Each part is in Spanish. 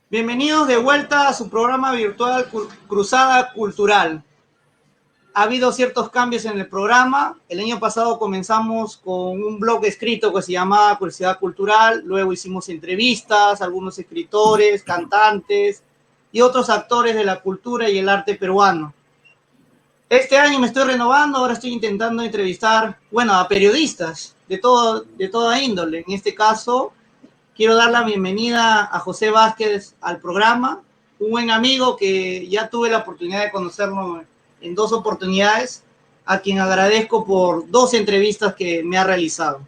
Bienvenidos de vuelta a su programa virtual Cruzada Cultural. Ha habido ciertos cambios en el programa. El año pasado comenzamos con un blog escrito que se llamaba Curiosidad Cultural. Luego hicimos entrevistas a algunos escritores, cantantes y otros actores de la cultura y el arte peruano. Este año me estoy renovando. Ahora estoy intentando entrevistar, a periodistas de toda índole. En este caso, quiero dar la bienvenida a José Vázquez al programa, un buen amigo que ya tuve la oportunidad de conocerlo en 2 oportunidades, a quien agradezco por 2 entrevistas que me ha realizado.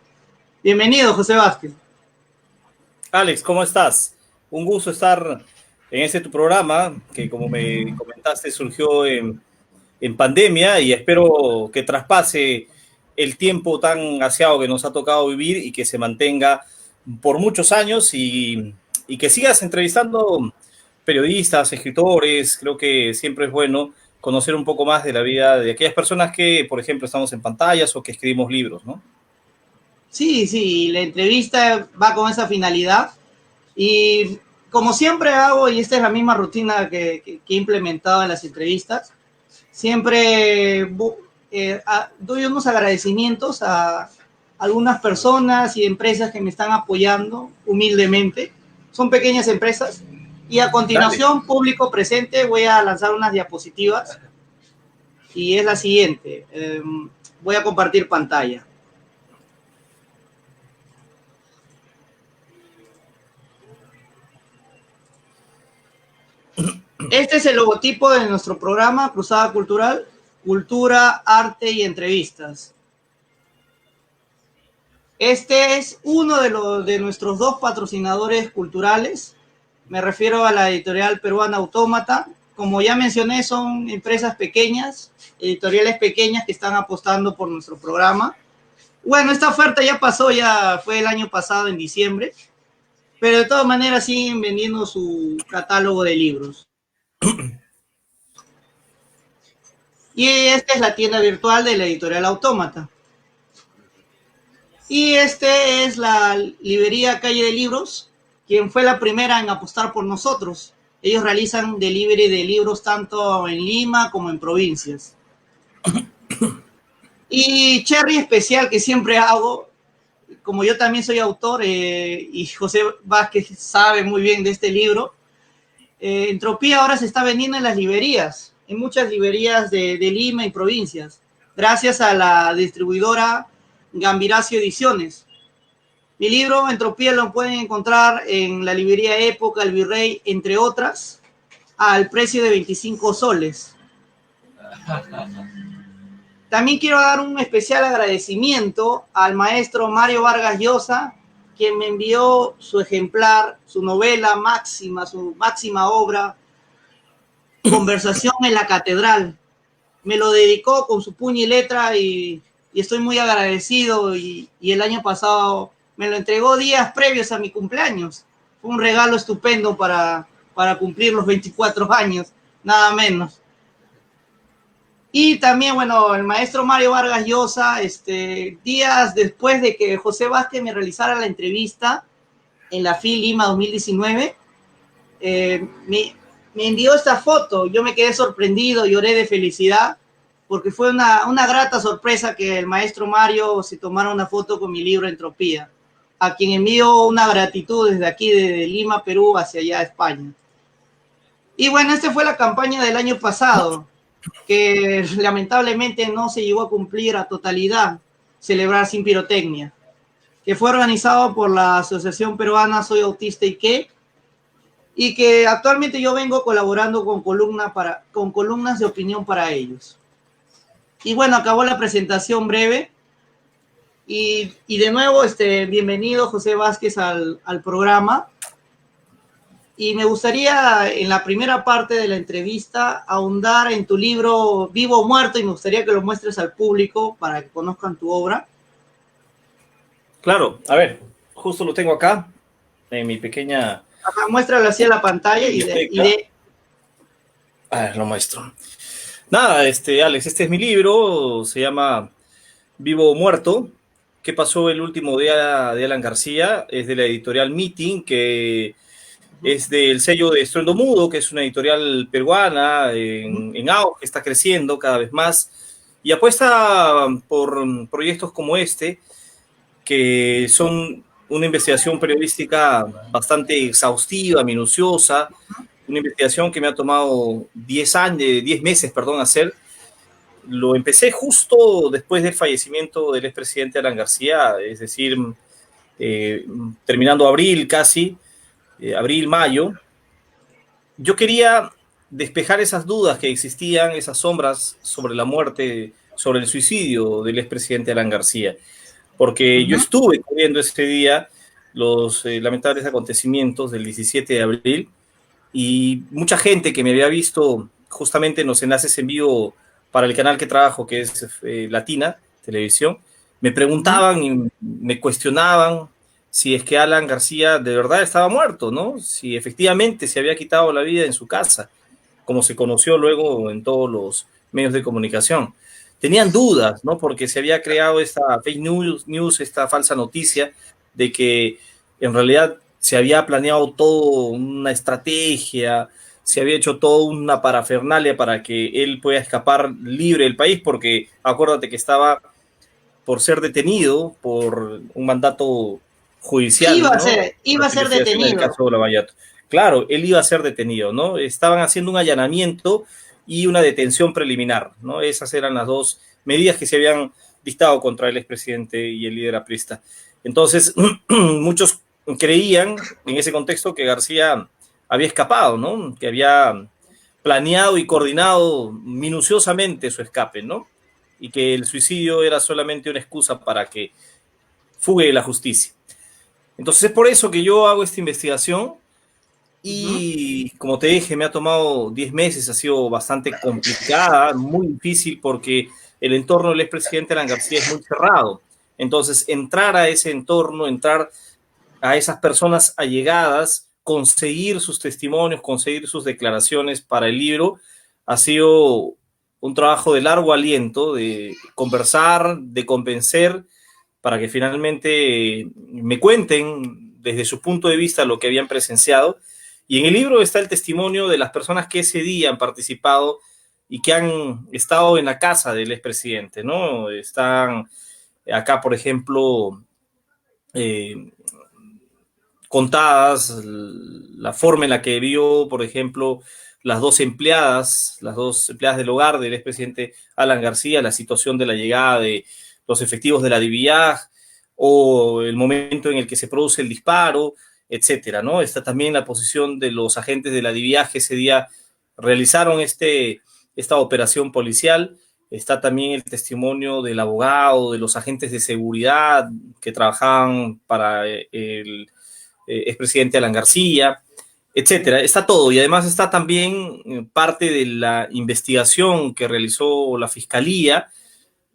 Bienvenido, José Vázquez. Alex, ¿cómo estás? Un gusto estar en tu programa que, como me comentaste, surgió en pandemia y espero que traspase el tiempo tan ansiado que nos ha tocado vivir y que se mantenga por muchos años y que sigas entrevistando periodistas, escritores. Creo que siempre es bueno conocer un poco más de la vida de aquellas personas que, por ejemplo, estamos en pantallas o que escribimos libros, ¿no? Sí, la entrevista va con esa finalidad y como siempre hago, y esta es la misma rutina que he implementado en las entrevistas, siempre doy unos agradecimientos a algunas personas y empresas que me están apoyando humildemente. Son pequeñas empresas. Y a Dale. continuación, público presente, voy a lanzar unas diapositivas. Y es la siguiente. Voy a compartir pantalla. Este es el logotipo de nuestro programa Cruzada Cultural, Cultura, Arte y Entrevistas. Este es uno de nuestros 2 patrocinadores culturales. Me refiero a la editorial peruana Autómata. Como ya mencioné, son empresas pequeñas, editoriales pequeñas que están apostando por nuestro programa. Bueno, esta oferta ya pasó, ya fue el año pasado en diciembre, pero de todas maneras siguen vendiendo su catálogo de libros. Y esta es la tienda virtual de la editorial Autómata. Y este es la librería Calle de Libros, quien fue la primera en apostar por nosotros. Ellos realizan delivery de libros tanto en Lima como en provincias. Y Cherry Especial, que siempre hago, como yo también soy autor y José Vázquez sabe muy bien de este libro, Entropía ahora se está vendiendo en las librerías, en muchas librerías de Lima y provincias, gracias a la distribuidora Gambiracio Ediciones. Mi libro, Entropía, lo pueden encontrar en la librería Época, El Virrey, entre otras, al precio de 25 soles. También quiero dar un especial agradecimiento al maestro Mario Vargas Llosa, quien me envió su ejemplar, su novela máxima, su máxima obra, Conversación en la Catedral. Me lo dedicó con su puño y letra y estoy muy agradecido y el año pasado me lo entregó días previos a mi cumpleaños. Fue un regalo estupendo para cumplir los 24 años, nada menos. Y también, el maestro Mario Vargas Llosa, días después de que José Vázquez me realizara la entrevista en la FIL Lima 2019, me envió esta foto. Yo me quedé sorprendido, lloré de felicidad, porque fue una grata sorpresa que el maestro Mario se tomara una foto con mi libro Entropía, a quien envío una gratitud desde aquí, de Lima, Perú, hacia allá, España. Y bueno, esta fue la campaña del año pasado, que lamentablemente no se llegó a cumplir a totalidad, celebrar sin pirotecnia, que fue organizado por la Asociación Peruana Soy Autista y qué, y que actualmente yo vengo colaborando con columnas de opinión para ellos. Y bueno, acabó la presentación breve. Y de nuevo, bienvenido José Vázquez al programa. Y me gustaría, en la primera parte de la entrevista, ahondar en tu libro Vivo o Muerto, y me gustaría que lo muestres al público para que conozcan tu obra. Claro, a ver, justo lo tengo acá en mi pequeña Ajá, muéstralo hacia la pantalla biblioteca. A ver, lo muestro. Nada, Alex, este es mi libro, se llama Vivo o Muerto. ¿Qué pasó el último día de Alan García? Es de la editorial Meeting, que es del sello de Estruendo Mudo, que es una editorial peruana en auge, que está creciendo cada vez más y apuesta por proyectos como este, que son una investigación periodística bastante exhaustiva, minuciosa, una investigación que me ha tomado 10 meses, perdón, hacer. Lo empecé justo después del fallecimiento del expresidente Alan García, es decir, terminando abril casi, abril, mayo. Yo quería despejar esas dudas que existían, esas sombras sobre la muerte, sobre el suicidio del expresidente Alan García, porque yo estuve cubriendo ese día los lamentables acontecimientos del 17 de abril y mucha gente que me había visto justamente en los enlaces en vivo para el canal que trabajo, que es Latina Televisión, me preguntaban y me cuestionaban si es que Alan García de verdad estaba muerto, ¿no? Si efectivamente se había quitado la vida en su casa, como se conoció luego en todos los medios de comunicación. Tenían dudas, ¿no? Porque se había creado esta fake news, esta falsa noticia de que en realidad se había planeado toda una estrategia, se había hecho toda una parafernalia para que él pueda escapar libre del país, porque acuérdate que estaba por ser detenido por un mandato judicial, Iba a ¿no? ser, iba a ser En el detenido. caso de Lavallato. Claro, él iba a ser detenido, ¿no? Estaban haciendo un allanamiento y una detención preliminar, ¿no? Esas eran las dos medidas que se habían dictado contra el expresidente y el líder aprista. Entonces, muchos creían en ese contexto que García había escapado, ¿no? Que había planeado y coordinado minuciosamente su escape, ¿no? Y que el suicidio era solamente una excusa para que fugue de la justicia. Entonces es por eso que yo hago esta investigación y como te dije, me ha tomado 10 meses, ha sido bastante complicada, muy difícil porque el entorno del expresidente Alan García es muy cerrado. Entonces entrar a ese entorno, entrar a esas personas allegadas, conseguir sus testimonios, conseguir sus declaraciones para el libro, ha sido un trabajo de largo aliento, de conversar, de convencer, para que finalmente me cuenten desde su punto de vista lo que habían presenciado. Y en el libro está el testimonio de las personas que ese día han participado y que han estado en la casa del expresidente, ¿no? Están acá, por ejemplo, contadas la forma en la que vio, por ejemplo, las dos empleadas del hogar del expresidente Alan García, la situación de la llegada de los efectivos de la DIVIAG o el momento en el que se produce el disparo, etcétera, ¿no? Está también la posición de los agentes de la DIVIAG que ese día realizaron esta operación policial. Está también el testimonio del abogado, de los agentes de seguridad que trabajaban para el expresidente Alan García, etcétera. Está todo y además está también parte de la investigación que realizó la Fiscalía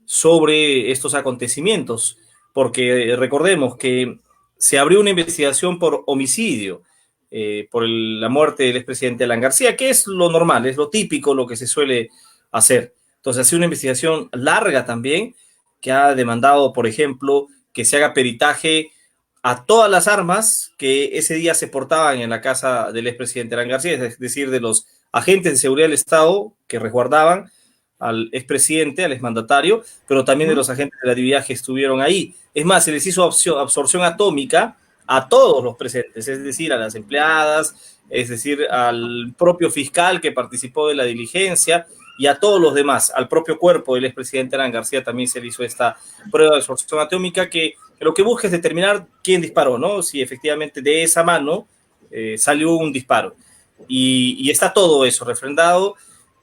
sobre estos acontecimientos, porque recordemos que se abrió una investigación por homicidio, por la muerte del expresidente Alan García, que es lo normal, es lo típico, lo que se suele hacer. Entonces ha sido una investigación larga también, que ha demandado, por ejemplo, que se haga peritaje a todas las armas que ese día se portaban en la casa del expresidente Alan García, es decir, de los agentes de seguridad del Estado que resguardaban al expresidente, al exmandatario, pero también de los agentes de la DIVIAG que estuvieron ahí. Es más, se les hizo absorción atómica a todos los presentes, es decir, a las empleadas, es decir, al propio fiscal que participó de la diligencia y a todos los demás, al propio cuerpo del expresidente Alan García también se le hizo esta prueba de absorción atómica que lo que busca es determinar quién disparó, ¿no? Si efectivamente de esa mano salió un disparo. Y está todo eso refrendado,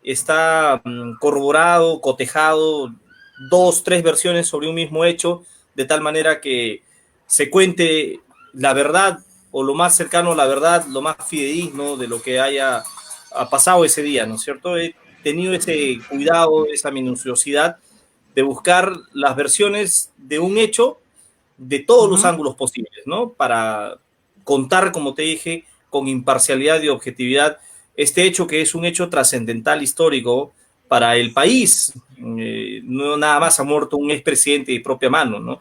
está corroborado, cotejado, 2, 3 versiones sobre un mismo hecho, de tal manera que se cuente la verdad o lo más cercano a la verdad, lo más fidedigno de lo que haya pasado ese día, ¿no es cierto? He tenido ese cuidado, esa minuciosidad de buscar las versiones de un hecho de todos los ángulos posibles, ¿no? Para contar, como te dije, con imparcialidad y objetividad este hecho que es un hecho trascendental histórico para el país. No nada más ha muerto un expresidente de propia mano, ¿no?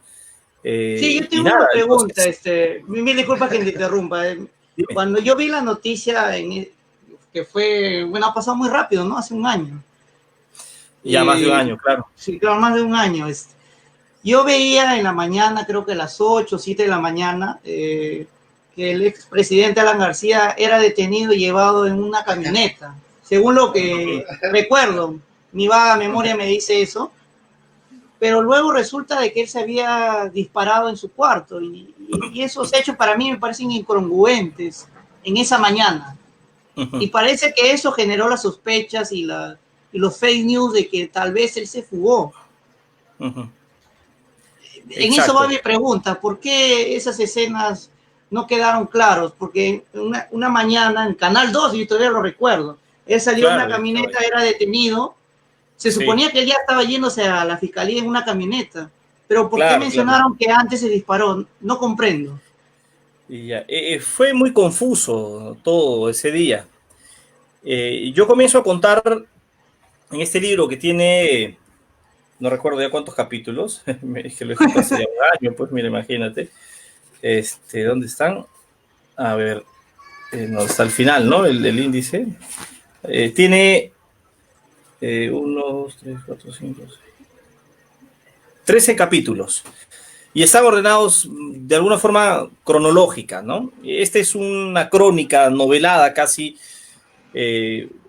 Sí, yo Y tengo nada, una pregunta, entonces, mil disculpas que te interrumpa. Dime. cuando yo vi la noticia, que fue, bueno, ha pasado muy rápido, ¿no? Hace un año. Ya más de un año, claro. Sí, claro, más de un año. Yo veía en la mañana, creo que a las 8 o 7 de la mañana, que el expresidente Alan García era detenido y llevado en una camioneta. Según lo que recuerdo, mi vaga memoria me dice eso, pero luego resulta de que él se había disparado en su cuarto y esos hechos para mí me parecen incongruentes en esa mañana. Y parece que eso generó las sospechas y los fake news de que tal vez él se fugó. En eso va mi pregunta, ¿por qué esas escenas no quedaron claros? Porque una mañana en Canal 2, yo todavía lo recuerdo, él salió en una camioneta, era detenido, se suponía que él ya estaba yéndose a la fiscalía en una camioneta, pero ¿por qué mencionaron que antes se disparó? No comprendo. Fue muy confuso todo ese día. Yo comienzo a contar en este libro que tiene, no recuerdo ya cuántos capítulos, es que lo he hace ya un año, pues mira, imagínate. ¿Dónde están? A ver, no, está al final, ¿no? El índice. Tiene 1, 2, 3, 4, 5, 6. 13 capítulos. Y están ordenados de alguna forma cronológica, ¿no? Esta es una crónica novelada casi,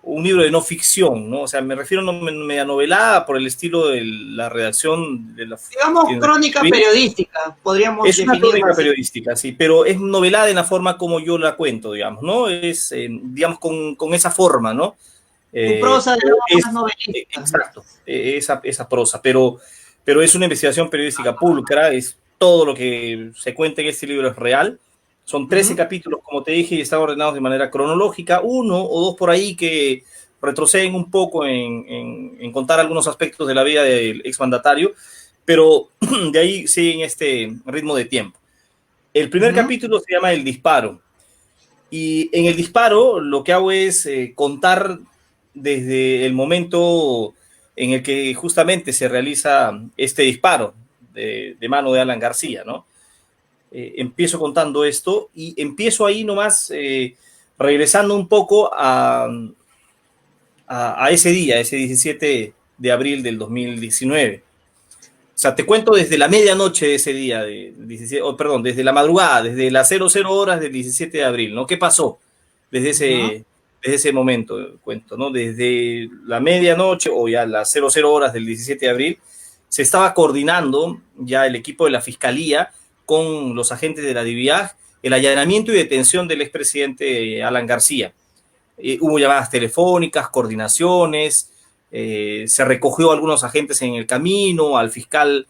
un libro de no ficción, ¿no? O sea, me refiero a media novelada por el estilo de la redacción de la... Digamos, crónica periodística, podríamos definirla. Es una crónica así. Periodística, sí, pero es novelada en la forma como yo la cuento, digamos, ¿no? Es, digamos, con esa forma, ¿no? Tu prosa es más novelista. Exacto, esa prosa, pero es una investigación periodística pulcra, es todo lo que se cuenta en este libro es real. Son 13 capítulos, como te dije, y están ordenados de manera cronológica, uno o dos por ahí que retroceden un poco en contar algunos aspectos de la vida del exmandatario, pero de ahí siguen este ritmo de tiempo. El primer capítulo se llama El Disparo, y en El Disparo lo que hago es contar desde el momento en el que justamente se realiza este disparo de mano de Alan García, ¿no? Empiezo contando esto y empiezo ahí nomás regresando un poco a ese día, ese 17 de abril del 2019. O sea, te cuento desde la medianoche de ese día, desde la madrugada, desde las 00 horas del 17 de abril, ¿no? ¿Qué pasó desde ese momento? Cuento, ¿no? Desde la medianoche o ya las 00 horas del 17 de abril, se estaba coordinando ya el equipo de la Fiscalía con los agentes de la DIVIAG el allanamiento y detención del expresidente Alan García. Hubo llamadas telefónicas, coordinaciones, se recogió a algunos agentes en el camino, al fiscal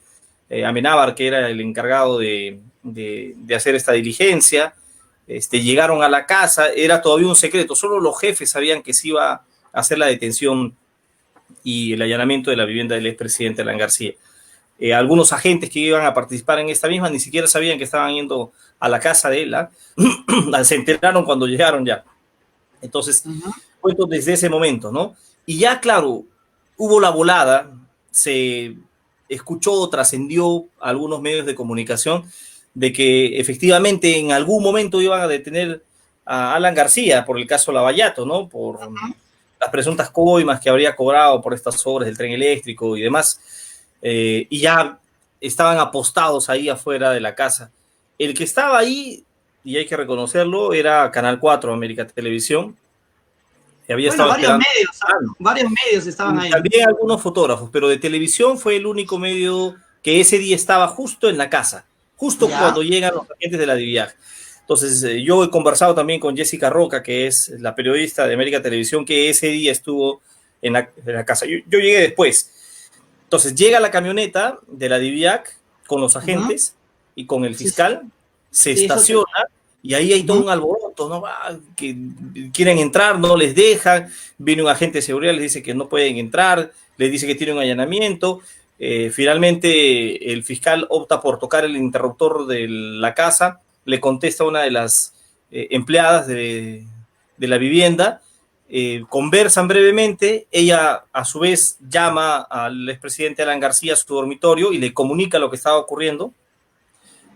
Amenábar, que era el encargado de hacer esta diligencia. Llegaron a la casa, era todavía un secreto, solo los jefes sabían que se iba a hacer la detención y el allanamiento de la vivienda del expresidente Alan García. Algunos agentes que iban a participar en esta misma ni siquiera sabían que estaban yendo a la casa de él, se enteraron cuando llegaron ya. Entonces, cuento desde ese momento, ¿no? Y ya, claro, hubo la volada, se escuchó, trascendió a algunos medios de comunicación de que efectivamente en algún momento iban a detener a Alan García por el caso Lavallato, ¿no? Por las presuntas coimas que habría cobrado por estas obras del tren eléctrico y demás. Y ya estaban apostados ahí afuera de la casa. El que estaba ahí, y hay que reconocerlo, era Canal 4, América Televisión. Había estado varios medios estaban ahí. También algunos fotógrafos, pero de televisión fue el único medio que ese día estaba justo en la casa, justo cuando llegan los agentes de la DIVIAG. Entonces, yo he conversado también con Jessica Roca, que es la periodista de América Televisión, que ese día estuvo en la casa. Yo llegué después. Entonces, llega la camioneta de la DIVIAG con los agentes y con el fiscal, se estaciona. Y ahí hay todo un alboroto, ¿no? Que quieren entrar, no les dejan, viene un agente de seguridad, les dice que no pueden entrar, les dice que tiene un allanamiento. Finalmente el fiscal opta por tocar el interruptor de la casa, le contesta a una de las empleadas de la vivienda, conversan brevemente, ella a su vez llama al expresidente Alan García a su dormitorio y le comunica lo que estaba ocurriendo.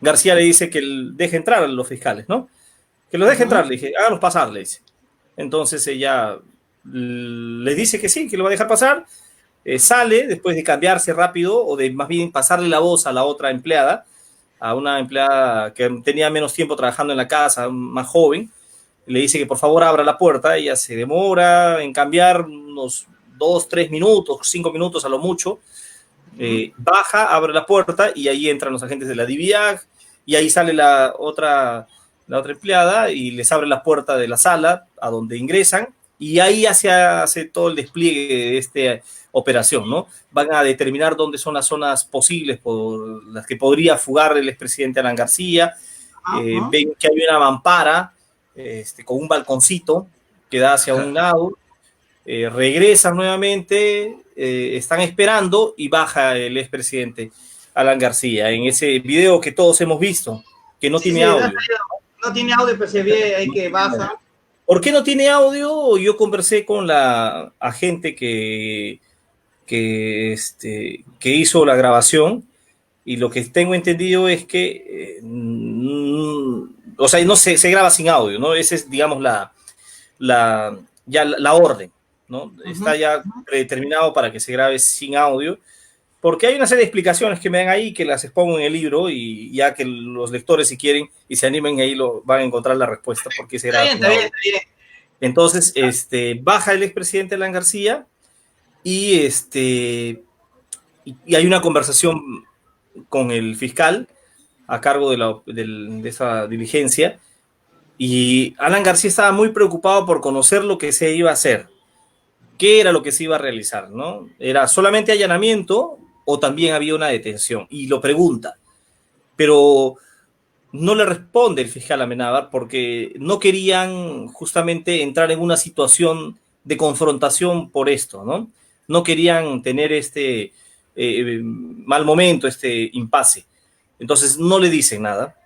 García le dice que deje entrar a los fiscales, ¿no? que los deje entrar, le dije, háganos pasar, le dice. Entonces ella le dice que sí, que lo va a dejar pasar, sale después de cambiarse rápido o de más bien pasarle la voz a la otra empleada, a una empleada que tenía menos tiempo trabajando en la casa, más joven, le dice que por favor abra la puerta, ella se demora en cambiar unos 2, 3 minutos, 5 minutos a lo mucho, baja, abre la puerta y ahí entran los agentes de la DIVIAG y ahí sale la otra empleada y les abre la puerta de la sala a donde ingresan y ahí hace todo el despliegue de esta operación, ¿no? Van a determinar dónde son las zonas posibles por las que podría fugar el expresidente Alan García. Ven que hay una mampara con un balconcito que da hacia un lado. Regresan nuevamente, están esperando y baja el expresidente Alan García en ese video que todos hemos visto, que no tiene audio. No tiene audio, pero se ve ahí que baja. ¿Por qué no tiene audio? Yo conversé con la agente que hizo la grabación y lo que tengo entendido es que o sea, no se graba sin audio, ¿no? Esa es, digamos, la orden, ¿no? Está ya predeterminado para que se grabe sin audio, porque hay una serie de explicaciones que me dan ahí que las expongo en el libro y ya que los lectores, si quieren y se animen, ahí van a encontrar la respuesta porque se graba sin audio. Está bien. Entonces, baja el expresidente Alan García y hay una conversación con el fiscal a cargo de esa diligencia, y Alan García estaba muy preocupado por conocer lo que se iba a hacer, qué era lo que se iba a realizar, ¿no? ¿Era solamente allanamiento o también había una detención? Y lo pregunta, pero no le responde el fiscal Amenábar porque no querían justamente entrar en una situación de confrontación por esto, ¿no? No querían tener mal momento, este impasse. Entonces no le dicen nada.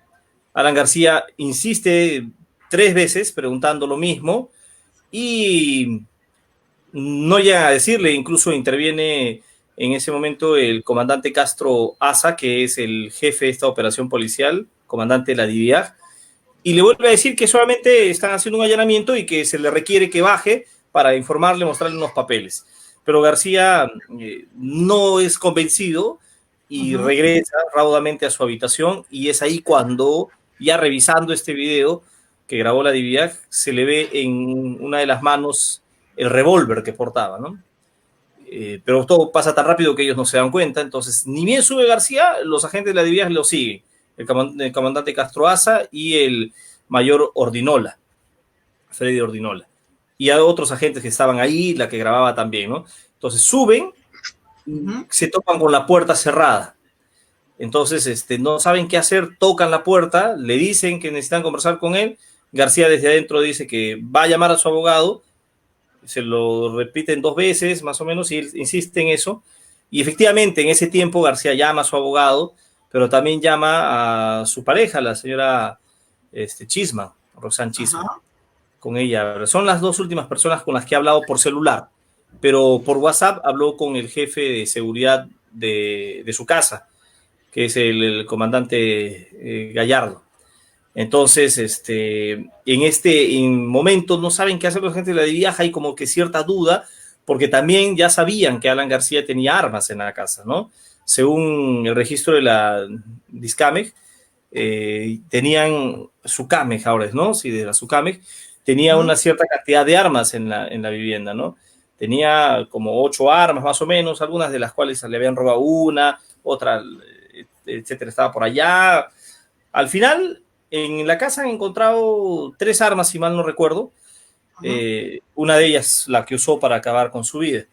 Alan García insiste 3 veces preguntando lo mismo y no llega a decirle, incluso interviene en ese momento el comandante Castro Asa, que es el jefe de esta operación policial, comandante de la DIVIAG, y le vuelve a decir que solamente están haciendo un allanamiento y que se le requiere que baje para informarle, mostrarle unos papeles. Pero García no es convencido y regresa raudamente a su habitación, y es ahí cuando, ya revisando este video que grabó la DIVIAG, se le ve en una de las manos el revólver que portaba, ¿no? Pero todo pasa tan rápido que ellos no se dan cuenta. Entonces, ni bien sube García, los agentes de la DIVIAG lo siguen, el comandante Castro Asa y el mayor Ordinola, Freddy Ordinola, y a otros agentes que estaban ahí, la que grababa también, ¿no? Entonces suben, se topan con la puerta cerrada. Entonces no saben qué hacer, tocan la puerta, le dicen que necesitan conversar con él. García desde adentro dice que va a llamar a su abogado, se lo repiten 2 veces más o menos y él insiste en eso, y efectivamente en ese tiempo García llama a su abogado, pero también llama a su pareja, la señora Chisman, Roxanne Chisman. Con ella. Son las 2 últimas personas con las que ha hablado por celular, pero por WhatsApp habló con el jefe de seguridad de su casa, que es el comandante Gallardo. Entonces, en momento no saben qué hacer los agentes de la DIVIAG, hay como que cierta duda, porque también ya sabían que Alan García tenía armas en la casa, ¿no? Según el registro de la Discameg, tenían Sucameg ahora, ¿no? Sí, de la Sucameg, tenía una cierta cantidad de armas en la vivienda, ¿no? Tenía como 8 armas más o menos, algunas de las cuales le habían robado una, otra, etcétera, estaba por allá. Al final, en la casa han encontrado 3 armas, si mal no recuerdo. Una de ellas la que usó para acabar con su vida.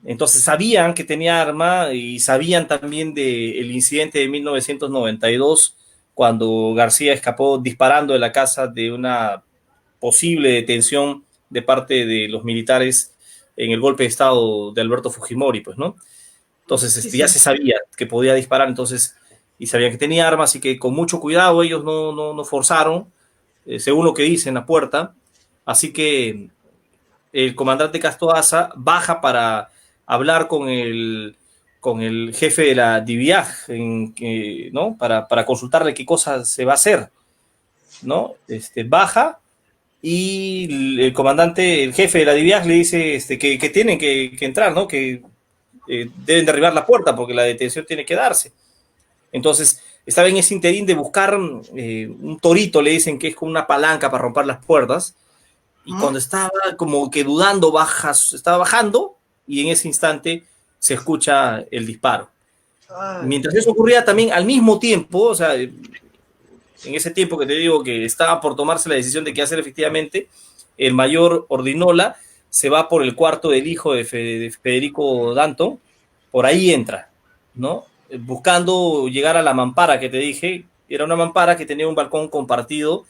Entonces sabían que tenía arma y sabían también del incidente de 1992, cuando García escapó disparando de la casa de una posible detención de parte de los militares en el golpe de estado de Alberto Fujimori, pues, ¿no? Entonces ya se sabía que podía disparar, entonces, y sabían que tenía armas y que con mucho cuidado ellos no forzaron, según lo que dice en la puerta. Así que el comandante Castro Asa baja para hablar con el jefe de la DIVIAG, ¿no? Para consultarle qué cosa se va a hacer. ¿no? Baja y el comandante, el jefe de la DIVIAC le dice que tienen que entrar, ¿no? Que deben derribar la puerta porque la detención tiene que darse. Entonces, estaba en ese interín de buscar un torito, le dicen que es como una palanca para romper las puertas, y cuando estaba como que dudando, estaba bajando, y en ese instante se escucha el disparo. Mientras eso ocurría también al mismo tiempo, o sea, en ese tiempo que te digo que estaba por tomarse la decisión de qué hacer efectivamente, el mayor Ordinola se va por el cuarto del hijo de Federico Danton, por ahí entra, ¿no? Buscando llegar a la mampara que te dije. Era una mampara que tenía un balcón compartido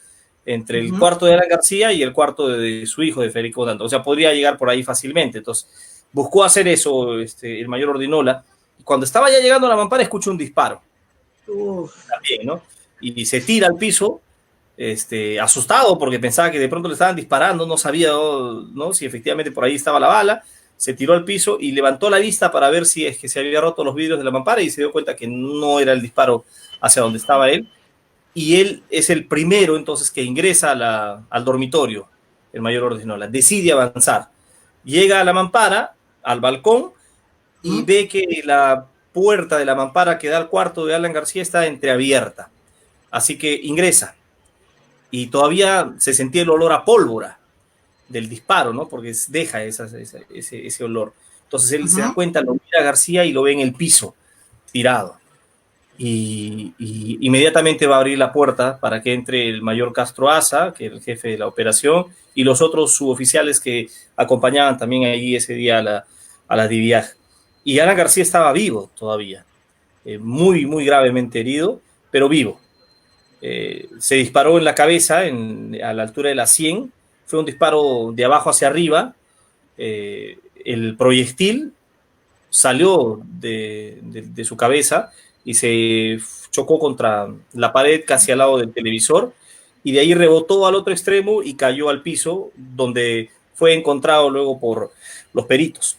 entre el cuarto de Alan García y el cuarto de su hijo, de Federico Danton. O sea, podría llegar por ahí fácilmente. Entonces, buscó hacer eso el mayor Ordinola. Y cuando estaba ya llegando a la mampara, escucha un disparo. También, ¿no? Y se tira al piso, asustado porque pensaba que de pronto le estaban disparando, no sabía, ¿no?, si efectivamente por ahí estaba la bala. Se tiró al piso y levantó la vista para ver si es que se había roto los vidrios de la mampara, y se dio cuenta que no era el disparo hacia donde estaba él. Y él es el primero entonces que ingresa al dormitorio, el mayor Ordinola. Decide avanzar. Llega a la mampara, al balcón, y ve que la puerta de la mampara que da al cuarto de Alan García está entreabierta. Así que ingresa. Y todavía se sentía el olor a pólvora del disparo, ¿no? Porque deja ese olor. Entonces él se da cuenta, lo mira a García y lo ve en el piso, tirado. Y inmediatamente va a abrir la puerta para que entre el mayor Castro Asa, que es el jefe de la operación, y los otros suboficiales que acompañaban también ahí ese día a la DIVIAG. Y Alan García estaba vivo todavía, muy, muy gravemente herido, pero vivo. Se disparó en la cabeza, a la altura de la 100. Fue un disparo de abajo hacia arriba. El proyectil salió de su cabeza y se chocó contra la pared casi al lado del televisor, y de ahí rebotó al otro extremo y cayó al piso, donde fue encontrado luego por los peritos.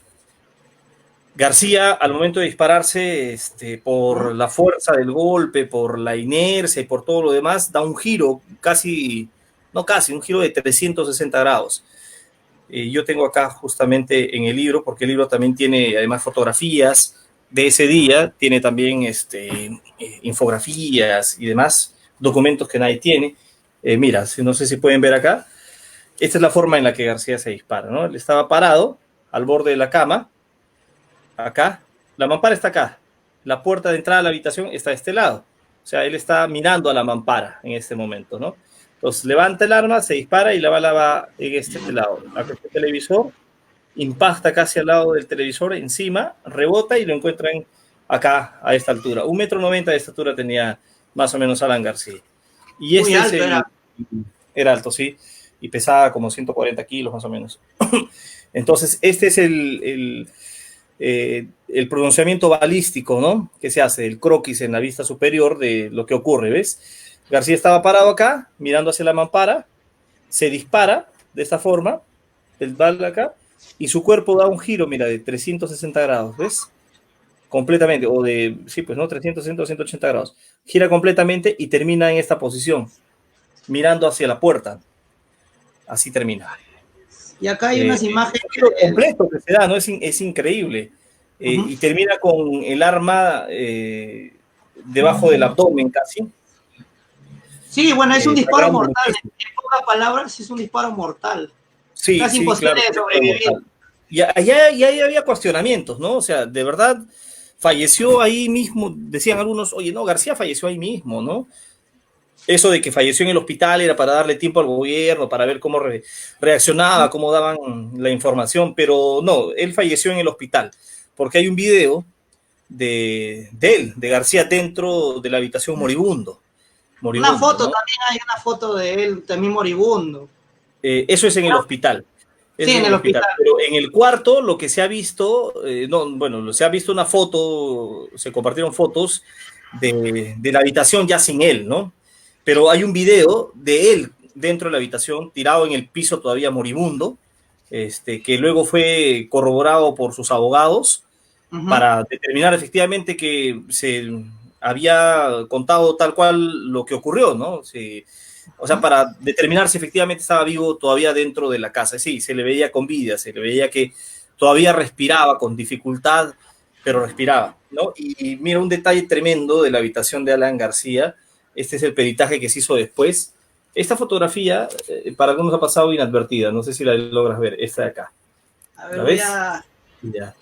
García, al momento de dispararse, por la fuerza del golpe, por la inercia y por todo lo demás, da un giro un giro de 360 grados. Yo tengo acá justamente en el libro, porque el libro también tiene además fotografías de ese día, tiene también infografías y demás, documentos que nadie tiene. Mira, no sé si pueden ver acá, esta es la forma en la que García se dispara, ¿no? Él estaba parado al borde de la cama, acá, la mampara está acá, la puerta de entrada a la habitación está de este lado, o sea, él está mirando a la mampara en este momento, ¿no? Entonces levanta el arma, se dispara y la bala va en este lado. Acá está el televisor, impacta casi al lado del televisor, encima, rebota y lo encuentran acá a esta altura. 1,90 m de estatura tenía más o menos Alan García. Y muy alto era alto, sí, y pesaba como 140 kilos más o menos. Entonces, este es el pronunciamiento balístico, ¿no?, que se hace, el croquis en la vista superior de lo que ocurre, ¿ves? García estaba parado acá, mirando hacia la mampara, se dispara de esta forma, el bala acá, y su cuerpo da un giro, mira, de 360 grados, ¿ves? Completamente, o de, sí, pues, ¿no? 360 o 180 grados. Gira completamente y termina en esta posición, mirando hacia la puerta. Así termina. Y acá hay unas imágenes. El completo que se da, ¿no? Es increíble. Y termina con el arma debajo del abdomen casi. Sí, bueno, es un disparo mortal. En pocas palabras, es un disparo mortal. Sí, casi imposible de sobrevivir. Y ahí había cuestionamientos, ¿no? O sea, de verdad, falleció ahí mismo. Decían algunos, oye, no, García falleció ahí mismo, ¿no? Eso de que falleció en el hospital era para darle tiempo al gobierno, para ver cómo reaccionaba, cómo daban la información, pero no, él falleció en el hospital, porque hay un video de él, de García, dentro de la habitación moribundo. Una foto, ¿no? También hay una foto de él, también moribundo. Eso es en el hospital. Sí, en el hospital. Pero en el cuarto lo que se ha visto, se ha visto una foto, se compartieron fotos de la habitación ya sin él, ¿no? Pero hay un video de él dentro de la habitación, tirado en el piso todavía moribundo, que luego fue corroborado por sus abogados para determinar efectivamente que se había contado tal cual lo que ocurrió, ¿no? o sea, para determinar si efectivamente estaba vivo todavía dentro de la casa. Sí, se le veía con vida, se le veía que todavía respiraba con dificultad, pero respiraba, ¿no? Y mira, un detalle tremendo de la habitación de Alan García, este es el peritaje que se hizo después. Esta fotografía, para algunos ha pasado inadvertida, no sé si la logras ver, esta de acá. A ver, ¿La ves? Ya.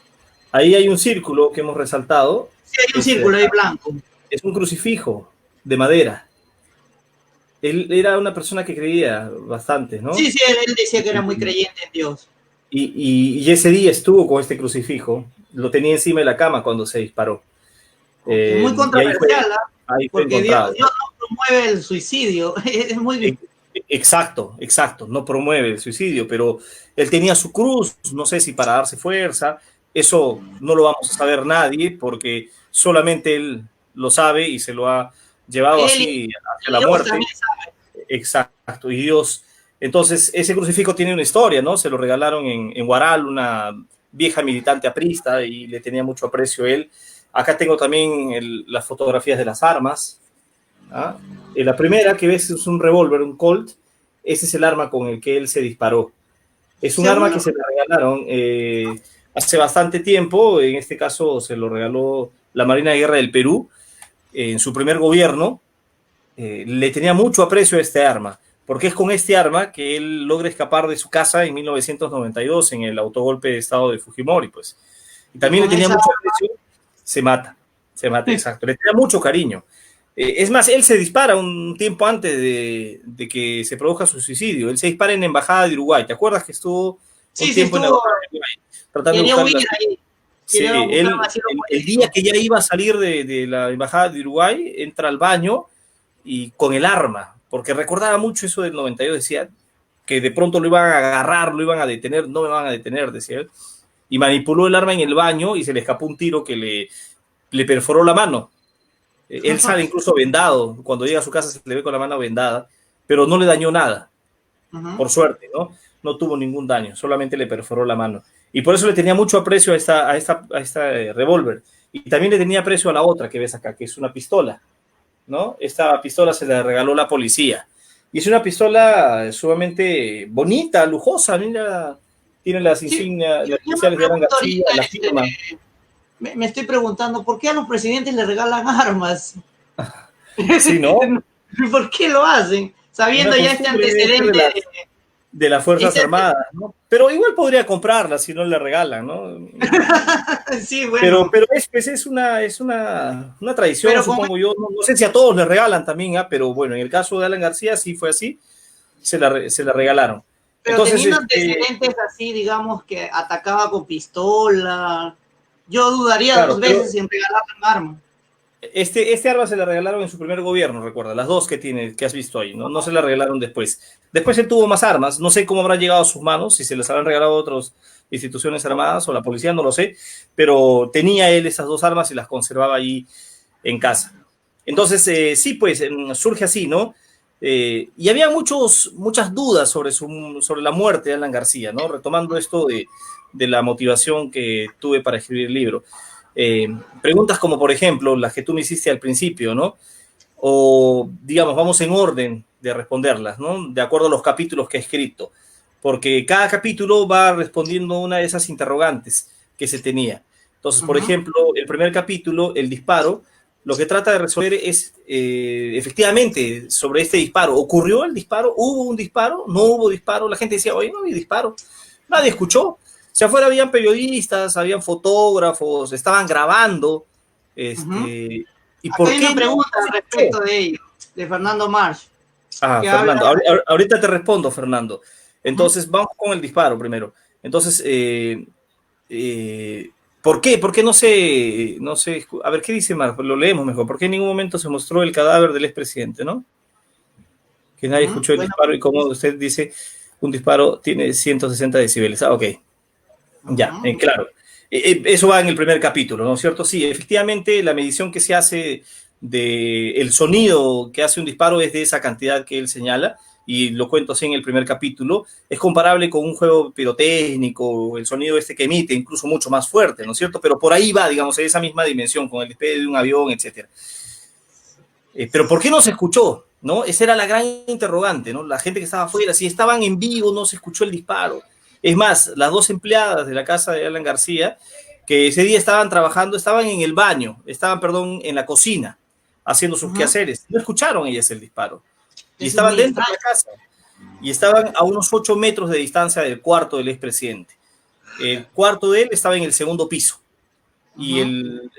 Ahí hay un círculo que hemos resaltado. Sí, hay un círculo ahí blanco. Es un crucifijo de madera. Él era una persona que creía bastante, ¿no? Sí, sí, él decía que era muy creyente en Dios. Y ese día estuvo con este crucifijo, lo tenía encima de la cama cuando se disparó. Muy controversial, ahí fue porque encontrado. Dios no promueve el suicidio. Es muy... Exacto, no promueve el suicidio, pero él tenía su cruz, no sé si para darse fuerza, eso no lo vamos a saber nadie, porque solamente él lo sabe y se lo ha llevado así hacia la muerte. Exacto, y Dios. Entonces, ese crucifijo tiene una historia, ¿no? Se lo regalaron en Huaral, una vieja militante aprista, y le tenía mucho aprecio a él. Acá tengo también las fotografías de las armas. ¿Ah? La primera que ves es un revólver, un Colt. Ese es el arma con el que él se disparó. Es un arma que se le regalaron hace bastante tiempo. En este caso se lo regaló la Marina de Guerra del Perú en su primer gobierno. Le tenía mucho aprecio a este arma, porque es con este arma que él logra escapar de su casa en 1992 en el autogolpe de estado de Fujimori, pues. Y también le tenía mucho aprecio. Se mata, exacto. Le tenía mucho cariño. Es más, él se dispara un tiempo antes de que se produzca su suicidio. Él se dispara en la Embajada de Uruguay. ¿Te acuerdas que estuvo un tiempo en la Embajada de Uruguay? Tratando de buscar sí, el día que ya iba a salir de la Embajada de Uruguay, entra al baño y con el arma, porque recordaba mucho eso del 92, decía que de pronto lo iban a agarrar, lo iban a detener, no me van a detener, decía él, y manipuló el arma en el baño y se le escapó un tiro que le perforó la mano. Él sale incluso vendado, cuando llega a su casa se le ve con la mano vendada, pero no le dañó nada, por suerte, ¿no? No tuvo ningún daño, solamente le perforó la mano. Y por eso le tenía mucho aprecio a esta revólver. Y también le tenía aprecio a la otra que ves acá, que es una pistola, ¿no? Esta pistola se la regaló la policía. Y es una pistola sumamente bonita, lujosa, mira, tiene las insignias, las iniciales de Alan García, la firma. Me estoy preguntando, ¿por qué a los presidentes les regalan armas? Sí, ¿no? ¿Por qué lo hacen? Sabiendo ya este antecedente de las Fuerzas Armadas, ¿no? Pero igual podría comprarla si no le regalan, ¿no? Sí, bueno. Pero es una tradición, pero supongo yo. No sé si a todos le regalan también, pero bueno, en el caso de Alan García sí fue así, se la regalaron. Pero entonces, teniendo antecedentes así, digamos, que atacaba con pistola, yo dudaría dos veces en regalarle un arma. Este arma se la regalaron en su primer gobierno, recuerda, las dos que has visto ahí, no se la regalaron después. Después él tuvo más armas, no sé cómo habrán llegado a sus manos, si se les habrán regalado a otras instituciones armadas o la policía, no lo sé, pero tenía él esas dos armas y las conservaba ahí en casa. Entonces, sí, pues surge así, ¿no? Y había muchas dudas sobre la muerte de Alan García, ¿no? Retomando esto de la motivación que tuve para escribir el libro. Preguntas como, por ejemplo, las que tú me hiciste al principio, ¿no? O, digamos, vamos en orden de responderlas, ¿no? De acuerdo a los capítulos que he escrito, porque cada capítulo va respondiendo una de esas interrogantes que se tenía. Entonces, por ejemplo, el primer capítulo, el disparo, lo que trata de resolver es, efectivamente, sobre este disparo. ¿Ocurrió el disparo? ¿Hubo un disparo? ¿No hubo disparo? La gente decía, oye, no había disparo. Nadie escuchó. Si afuera habían periodistas, habían fotógrafos, estaban grabando. ¿Y por qué? Hay una pregunta respecto de ello, de Fernando March. Fernando, ahorita te respondo, Fernando. Entonces, vamos con el disparo primero. Entonces, ¿por qué? ¿Por qué no sé? A ver, ¿qué dice Marco? Lo leemos mejor. ¿Por qué en ningún momento se mostró el cadáver del expresidente, no? Que nadie escuchó el disparo y como usted dice, un disparo tiene 160 decibeles. Ok. Ya, claro. Eso va en el primer capítulo, ¿no es cierto? Sí, efectivamente, la medición que se hace del sonido que hace un disparo es de esa cantidad que él señala, y lo cuento así en el primer capítulo. Es comparable con un juego pirotécnico, el sonido que emite, incluso mucho más fuerte, ¿no es cierto? Pero por ahí va, digamos, en esa misma dimensión, con el despegue de un avión, etc. Pero ¿por qué no se escuchó? ¿no? Esa era la gran interrogante, ¿no? La gente que estaba afuera, si estaban en vivo, no se escuchó el disparo. Es más, las dos empleadas de la casa de Alan García, que ese día estaban trabajando, estaban en el baño, estaban, perdón, en la cocina, haciendo sus Ajá. quehaceres. No escucharon ellas el disparo. Y Eso es estaban muy dentro de extraño. la casa. Y estaban a unos 8 metros de distancia del cuarto del expresidente. El cuarto de él estaba en el segundo piso y Ajá.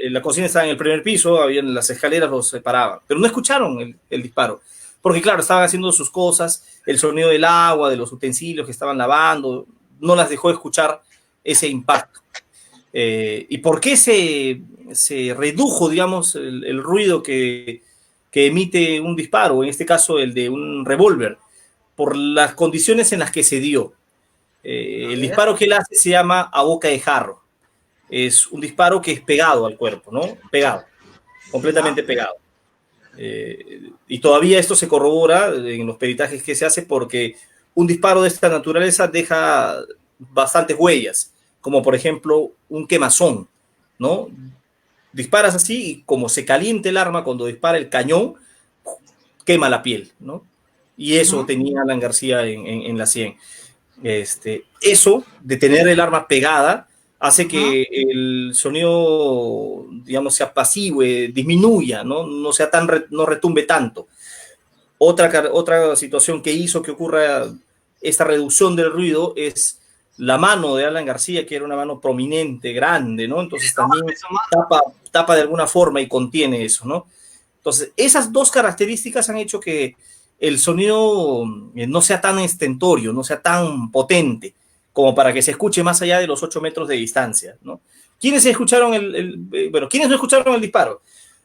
la cocina estaba en el primer piso, habían las escaleras los separaban, pero no escucharon el disparo, porque claro, estaban haciendo sus cosas, el sonido del agua, de los utensilios que estaban lavando, no las dejó escuchar ese impacto. ¿Y por qué se redujo, digamos, el ruido que emite un disparo, en este caso el de un revólver? Por las condiciones en las que se dio. A El ver. disparo que él hace se llama a boca de jarro. Es un disparo que es pegado al cuerpo, ¿no? Pegado, Ya. completamente pegado. Y todavía esto se corrobora en los peritajes que se hace porque un disparo de esta naturaleza deja bastantes huellas, como por ejemplo un quemazón, ¿no? Disparas así y como se calienta el arma cuando dispara el cañón, quema la piel, ¿no? Y eso Ajá. tenía Alan García en la 100. Eso de tener el arma pegada hace Ajá. que el sonido, digamos, se apacigüe, disminuya, ¿no? No sea tan, no retumbe tanto. Otra situación que hizo que ocurra esta reducción del ruido es la mano de Alan García, que era una mano prominente, grande, ¿no? Entonces también Eso más. tapa de alguna forma y contiene eso, ¿no? Entonces, esas dos características han hecho que el sonido no sea tan estentorio, no sea tan potente, como para que se escuche más allá de los 8 metros de distancia, ¿no? ¿Quiénes escucharon bueno, ¿quiénes no escucharon el disparo?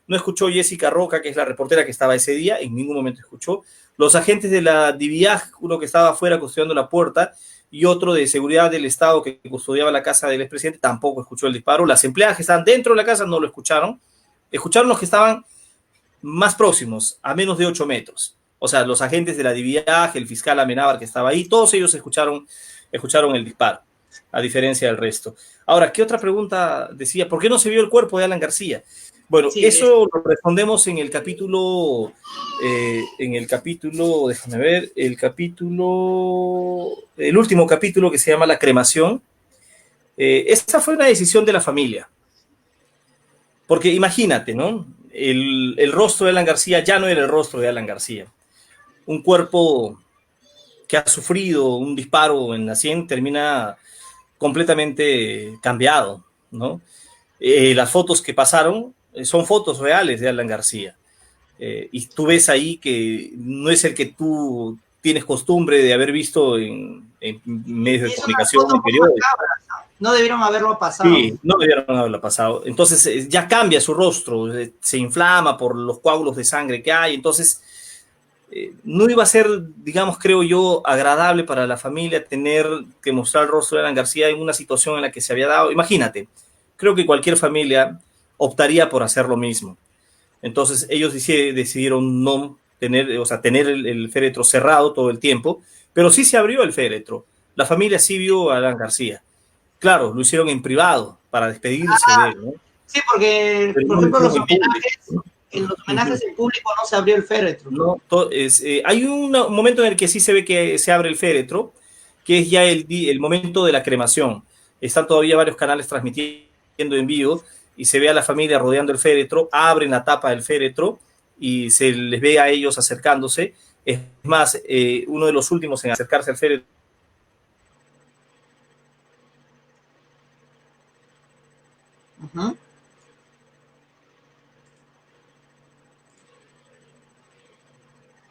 No escuchó Jessica Roca, que es la reportera que estaba ese día, en ningún momento escuchó. Los agentes de la DIVIAG, uno que estaba afuera custodiando la puerta y otro de seguridad del Estado que custodiaba la casa del expresidente, tampoco escuchó el disparo. Las empleadas que estaban dentro de la casa no lo escucharon. Escucharon los que estaban más próximos, a menos de 8 metros. O sea, los agentes de la DIVIAG, el fiscal Amenábar que estaba ahí, todos ellos escucharon el disparo, a diferencia del resto. Ahora, ¿qué otra pregunta decía? ¿Por qué no se vio el cuerpo de Alan García? Bueno, Sí, eso lo respondemos déjame ver, el último capítulo que se llama La cremación. Esta fue una decisión de la familia. Porque imagínate, ¿no? El rostro de Alan García ya no era el rostro de Alan García. Un cuerpo que ha sufrido un disparo en la 100 termina completamente cambiado, ¿no? Las fotos que pasaron son fotos reales de Alan García. Y tú ves ahí que no es el que tú tienes costumbre de haber visto en medios de es unas comunicación, fotos en muy periódicos. macabras, ¿no? No debieron haberlo pasado. Sí, no debieron haberlo pasado. Entonces ya cambia su rostro, se inflama por los coágulos de sangre que hay. Entonces no iba a ser, digamos, creo yo, agradable para la familia tener que mostrar el rostro de Alan García en una situación en la que se había dado. Imagínate, creo que cualquier familia optaría por hacer lo mismo. Entonces ellos decidieron no tener, o sea, tener el féretro cerrado todo el tiempo, pero sí se abrió el féretro. La familia sí vio a Alan García. Claro, lo hicieron en privado para despedirse de él, ¿no? Sí, porque, Pero por no lo ejemplo, hicieron en público. en los Uh homenajes -huh. en público no se abrió el féretro. No, hay un momento en el que sí se ve que se abre el féretro, que es ya el momento de la cremación. Están todavía varios canales transmitiendo en vivo y se ve a la familia rodeando el féretro, abren la tapa del féretro y se les ve a ellos acercándose. Es más, uno de los últimos en acercarse al féretro Uh -huh.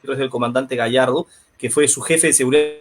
es el comandante Gallardo, que fue su jefe de seguridad.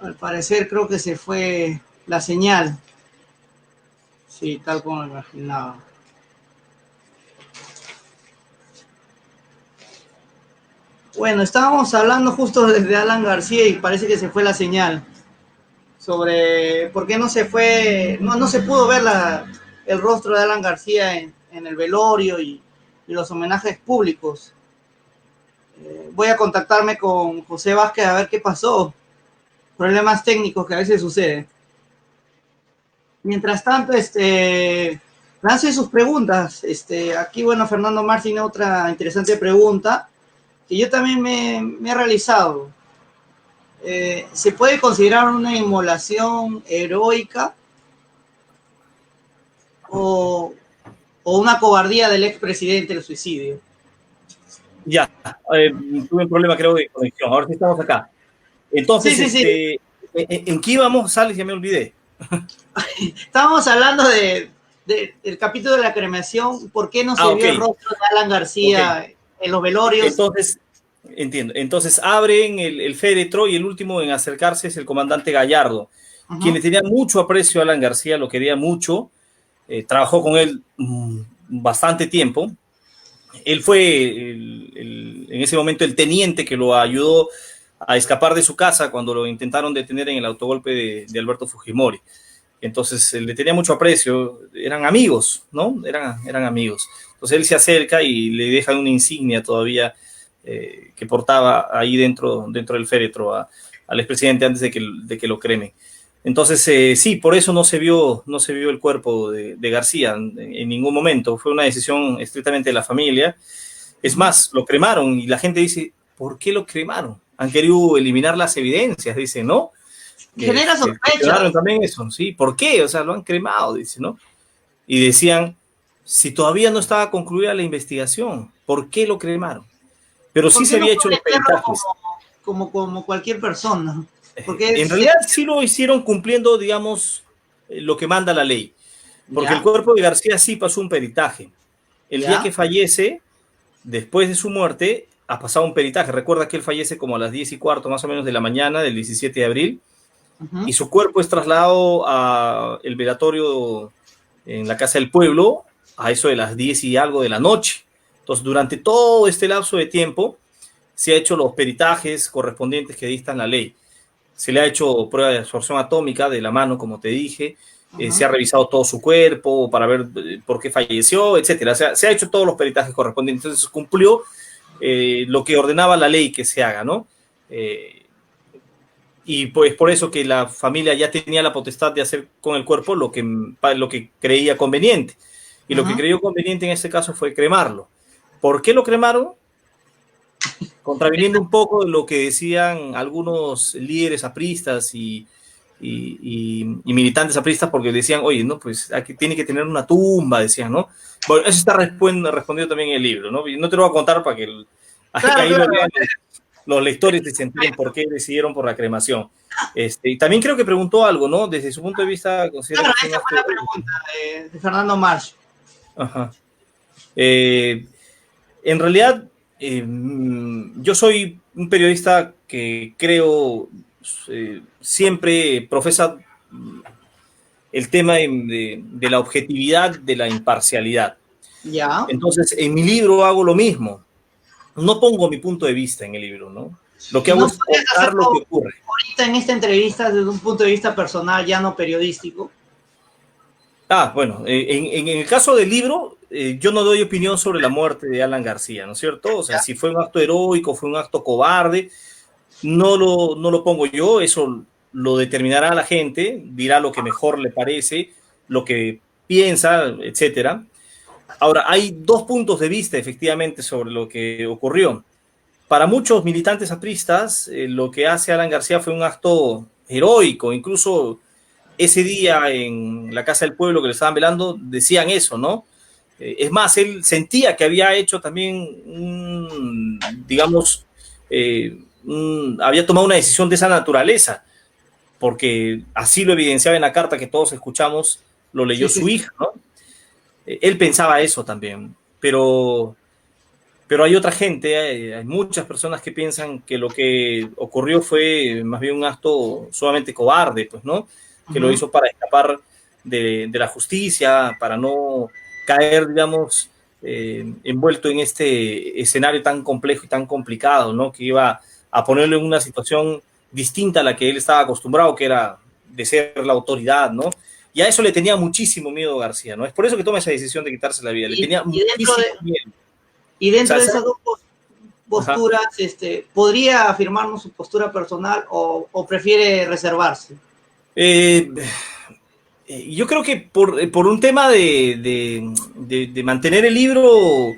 Al parecer creo que se fue la señal. Sí, tal como me imaginaba. Bueno, estábamos hablando justo desde Alan García y parece que se fue la señal. Sobre por qué no se fue, no se pudo ver el rostro de Alan García en el velorio y los homenajes públicos. Voy a contactarme con José Vázquez a ver qué pasó. Problemas técnicos que a veces suceden. Mientras tanto, lance sus preguntas. Aquí, bueno, Fernando Marx tiene otra interesante pregunta que yo también me he realizado. ¿Se puede considerar una inmolación heroica o una cobardía del expresidente el suicidio? Ya, tuve un problema creo de conexión, ahora sí estamos acá. Entonces, Sí. ¿en qué íbamos, Alex? Ya me olvidé. Estábamos hablando del capítulo de la cremación, ¿por qué no se vio el rostro de Alan García en los velorios? Entonces, entiendo. Entonces abren el féretro y el último en acercarse es el comandante Gallardo, quien le tenía mucho aprecio a Alan García, lo quería mucho, trabajó con él bastante tiempo. Él fue en ese momento el teniente que lo ayudó a escapar de su casa cuando lo intentaron detener en el autogolpe de Alberto Fujimori. Entonces le tenía mucho aprecio, eran amigos, ¿no? Eran amigos. Entonces él se acerca y le deja una insignia todavía que portaba ahí dentro del féretro al expresidente antes de que lo cremen. Entonces, sí, por eso no se vio el cuerpo de García en ningún momento. Fue una decisión estrictamente de la familia. Es más, lo cremaron y la gente dice, ¿por qué lo cremaron? Han querido eliminar las evidencias, dice, ¿no? Genera sospecha. También eso, ¿sí? ¿Por qué? O sea, lo han cremado, dice, ¿no? Y decían, si todavía no estaba concluida la investigación, ¿por qué lo cremaron? Pero sí se había hecho los peritajes. Como cualquier persona. En realidad sí lo hicieron cumpliendo, digamos, lo que manda la ley. Porque el cuerpo de García sí pasó un peritaje. El día que fallece, después de su muerte, ha pasado un peritaje. Recuerda que él fallece como a las 10:15 más o menos de la mañana del 17 de abril. Y su cuerpo es trasladado al velatorio en la Casa del Pueblo a eso de las 10 y algo de la noche. Entonces, durante todo este lapso de tiempo, se ha hecho los peritajes correspondientes que dictan la ley. Se le ha hecho prueba de absorción atómica de la mano, como te dije, se ha revisado todo su cuerpo para ver por qué falleció, etcétera. O sea, se ha hecho todos los peritajes correspondientes. Entonces, cumplió lo que ordenaba la ley que se haga, ¿no? Y pues por eso que la familia ya tenía la potestad de hacer con el cuerpo lo que creía conveniente. Y lo que creyó conveniente en este caso fue cremarlo. ¿Por qué lo cremaron? Contraviniendo un poco de lo que decían algunos líderes apristas y militantes apristas, porque decían, oye, no, pues aquí tiene que tener una tumba, decían, ¿no? Bueno, eso está respondido también en el libro, ¿no? Y no te lo voy a contar para que ahí lo vean los lectores se enteren por qué decidieron por la cremación. Y también creo que preguntó algo, ¿no? Desde su punto de vista... Claro, esa fue la pregunta de Fernando Marx. Ajá. En realidad, yo soy un periodista que creo siempre profesa el tema de la objetividad, de la imparcialidad. Ya. Entonces, en mi libro hago lo mismo. No pongo mi punto de vista en el libro, ¿no? Lo que hago es contar lo que ocurre. Ahorita en esta entrevista, desde un punto de vista personal, ya no periodístico. Bueno, en el caso del libro, yo no doy opinión sobre la muerte de Alan García, ¿no es cierto? O sea, si fue un acto heroico, fue un acto cobarde, no lo pongo yo, eso lo determinará la gente, dirá lo que mejor le parece, lo que piensa, etcétera. Ahora, hay dos puntos de vista, efectivamente, sobre lo que ocurrió. Para muchos militantes apristas, lo que hace Alan García fue un acto heroico, incluso ese día en la Casa del Pueblo que le estaban velando, decían eso, ¿no? Es más, él sentía que había hecho también, digamos, había tomado una decisión de esa naturaleza, porque así lo evidenciaba en la carta que todos escuchamos, lo leyó su hija, ¿no? Él pensaba eso también, pero pero hay otra gente, hay muchas personas que piensan que lo que ocurrió fue más bien un acto sumamente cobarde, pues, ¿no? Que lo hizo para escapar de la justicia, para no caer, digamos, envuelto en este escenario tan complejo y tan complicado, ¿no? Que iba a ponerlo en una situación distinta a la que él estaba acostumbrado, que era de ser la autoridad, ¿no? Y a eso le tenía muchísimo miedo García, ¿no? Es por eso que toma esa decisión de quitarse la vida. Le tenía muchísimo miedo. Y dentro O sea, de esas dos posturas, ¿podría afirmarnos su postura personal o prefiere reservarse? Yo creo que por un tema de mantener el libro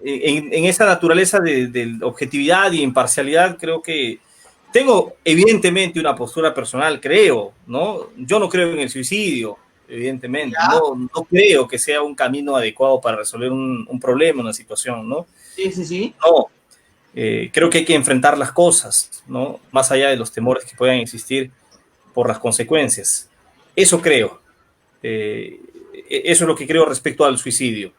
en esa naturaleza de objetividad y imparcialidad, creo que tengo evidentemente una postura personal, creo, ¿no? Yo no creo en el suicidio, evidentemente, no creo que sea un camino adecuado para resolver un problema, una situación, ¿no? Sí, sí, sí. No, creo que hay que enfrentar las cosas, ¿no? Más allá de los temores que puedan existir por las consecuencias. Eso creo. Eso es lo que creo respecto al suicidio.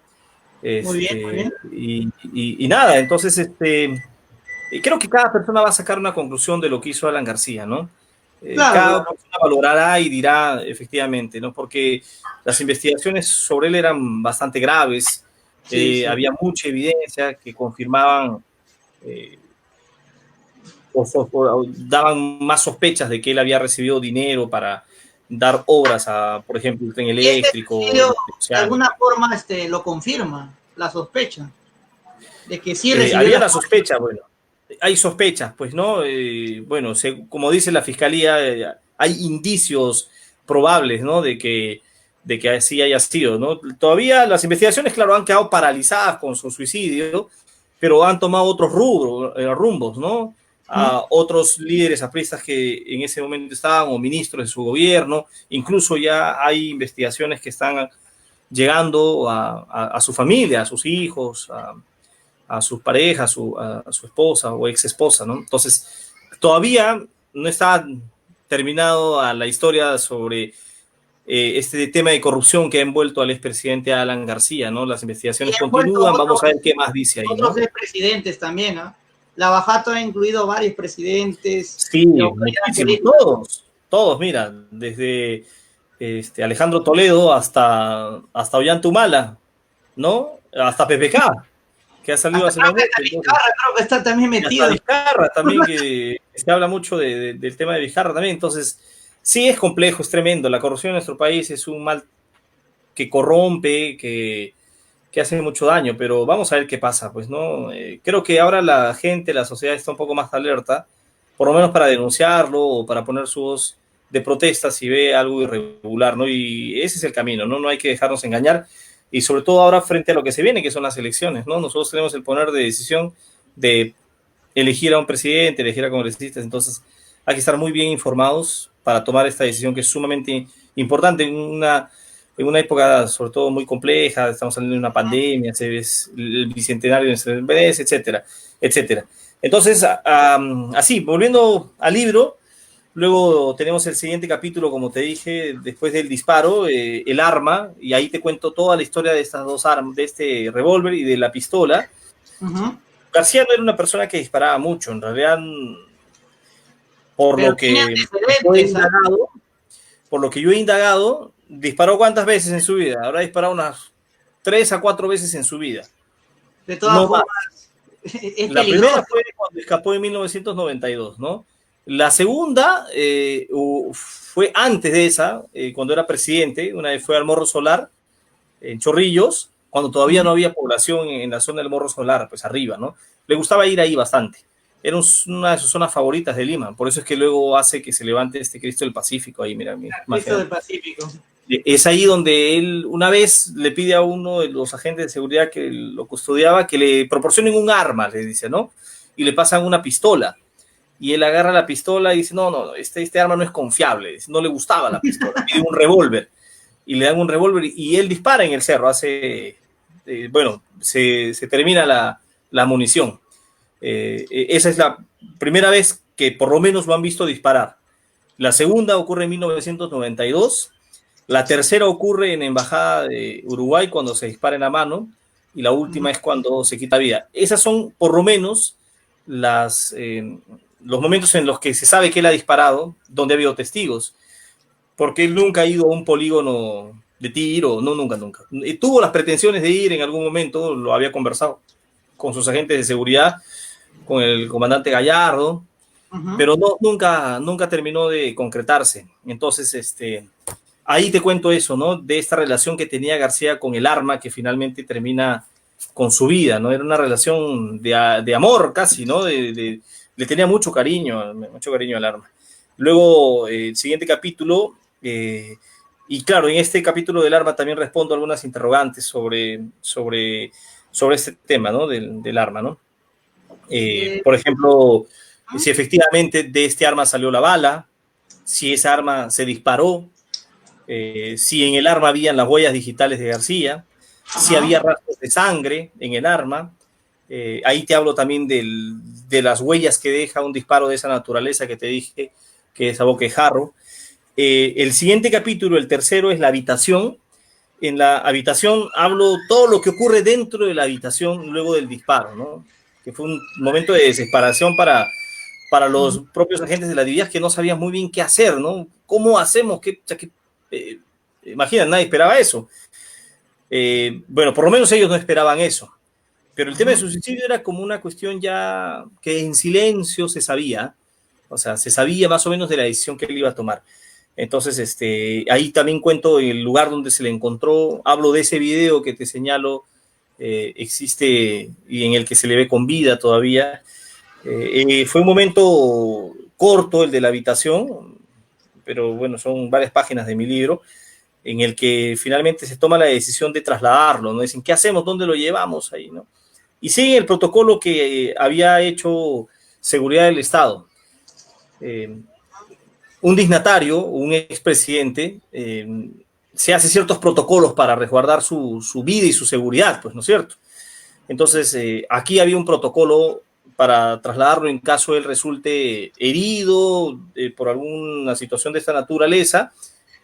Muy bien, muy bien. Y nada, entonces creo que cada persona va a sacar una conclusión de lo que hizo Alan García, ¿no? Claro, Cada claro. persona valorará y dirá efectivamente, ¿no? Porque las investigaciones sobre él eran bastante graves, Sí, sí. había mucha evidencia que confirmaban o daban más sospechas de que él había recibido dinero para dar obras a, por ejemplo, el tren Y este eléctrico, suicidio, de oceánico. alguna forma, lo confirma, la sospecha de que sí recibió Había la... la sospecha, bueno, hay sospechas, pues, ¿no? Bueno, como dice la fiscalía, hay indicios probables, ¿no? De que así haya sido, ¿no? Todavía las investigaciones, claro, han quedado paralizadas con su suicidio, pero han tomado otros rumbos, ¿no? A otros líderes apristas que en ese momento estaban, o ministros de su gobierno, incluso ya hay investigaciones que están llegando a su familia, a sus hijos, a su pareja, a su esposa o ex esposa, ¿no? Entonces, todavía no está terminado a la historia sobre este tema de corrupción que ha envuelto al expresidente Alan García, ¿no? Las Y investigaciones han vuelto continúan, vamos a ver qué más dice ahí, otros ¿no? expresidentes también, ¿no? La Bajato ha incluido varios presidentes. Sí, muchísimo, Nacionalistas. todos, mira, desde Alejandro Toledo hasta Ollantumala, ¿no? Hasta PPK, que ha salido Hasta hace no creo que mucho. hasta Vizcarra creo que está también Y hasta metido. Vizcarra también, que se habla mucho del tema de Vizcarra también. Entonces, sí es complejo, es tremendo. La corrupción en nuestro país es un mal que corrompe, que hace mucho daño, pero vamos a ver qué pasa, pues, ¿no? Creo que ahora la gente, la sociedad está un poco más alerta, por lo menos para denunciarlo o para poner su voz de protesta si ve algo irregular, ¿no? Y ese es el camino, ¿no? No hay que dejarnos engañar y sobre todo ahora frente a lo que se viene, que son las elecciones, ¿no? Nosotros tenemos el poder de decisión de elegir a un presidente, elegir a congresistas, entonces hay que estar muy bien informados para tomar esta decisión que es sumamente importante en una época sobre todo muy compleja, estamos saliendo de una pandemia, se ve el bicentenario de nuestra vez, etcétera, etcétera. Entonces, así, volviendo al libro, luego tenemos el siguiente capítulo, como te dije, después del disparo, el arma, y ahí te cuento toda la historia de estas dos armas, de este revólver y de la pistola. García no era una persona que disparaba mucho, en realidad, por Pero lo tiene que yo he antecedentes, ¿ah? indagado, por lo que yo he indagado, disparó cuántas veces en su vida. Habrá disparado unas 3 a 4 veces en su vida. De todas No más. formas, es La primera peligroso. fue cuando escapó en 1992, ¿no? La segunda fue antes de esa, cuando era presidente. Una vez fue al Morro Solar, en Chorrillos, cuando todavía no había población en la zona del Morro Solar, pues arriba, ¿no? Le gustaba ir ahí bastante. Era una de sus zonas favoritas de Lima. Por eso es que luego hace que se levante este Cristo del Pacífico ahí, mira, Cristo imagínate. del Pacífico. Es ahí donde él una vez le pide a uno de los agentes de seguridad que lo custodiaba que le proporcionen un arma, le dice, ¿no? Y le pasan una pistola. Y él agarra la pistola y dice, no, este arma no es confiable. No le gustaba la pistola, pide un revólver. Y le dan un revólver y él dispara en el cerro. Se termina la munición. Esa es la primera vez que por lo menos lo han visto disparar. La segunda ocurre en 1992. La tercera ocurre en la Embajada de Uruguay cuando se dispara en la mano. y la última es cuando se quita vida. Esas son por lo menos los momentos en los que se sabe que él ha disparado, donde ha habido testigos, porque él nunca ha ido a un polígono de tiro, no, nunca. Y tuvo las pretensiones de ir en algún momento, lo había conversado con sus agentes de seguridad, con el comandante Gallardo, pero no, nunca terminó de concretarse. Entonces, ahí te cuento eso, ¿no? De esta relación que tenía García con el arma que finalmente termina con su vida, ¿no? Era una relación de amor casi, ¿no? Le tenía mucho cariño al arma. Luego, el siguiente capítulo, y claro, en este capítulo del arma también respondo algunas interrogantes sobre este tema, ¿no? Del arma, ¿no? Por ejemplo, si efectivamente de este arma salió la bala, si esa arma se disparó, si en el arma habían las huellas digitales de García, si había rastros de sangre en el arma. Ahí te hablo también de las huellas que deja un disparo de esa naturaleza que te dije, que es a boquejarro. El siguiente capítulo, el tercero, es la habitación. En la habitación hablo todo lo que ocurre dentro de la habitación luego del disparo, ¿no? Que fue un momento de desesperación para los propios agentes de la DIVIAS, que no sabían muy bien qué hacer, ¿no? ¿Cómo hacemos? Imagina, nadie esperaba eso. Bueno, por lo menos ellos no esperaban eso. Pero el tema de su suicidio era como una cuestión ya que en silencio se sabía, o sea, se sabía más o menos de la decisión que él iba a tomar. Entonces, ahí también cuento el lugar donde se le encontró, hablo de ese video que te señalo, existe y en el que se le ve con vida todavía. Fue un momento corto el de la habitación, pero bueno, son varias páginas de mi libro, en el que finalmente se toma la decisión de trasladarlo, ¿no? Dicen, ¿qué hacemos? ¿Dónde lo llevamos ahí, no? Y sigue el protocolo que había hecho Seguridad del Estado. Un dignatario, un expresidente, se hace ciertos protocolos para resguardar su vida y su seguridad, pues, ¿no es cierto? Entonces, aquí había un protocolo para trasladarlo en caso él resulte herido por alguna situación de esta naturaleza,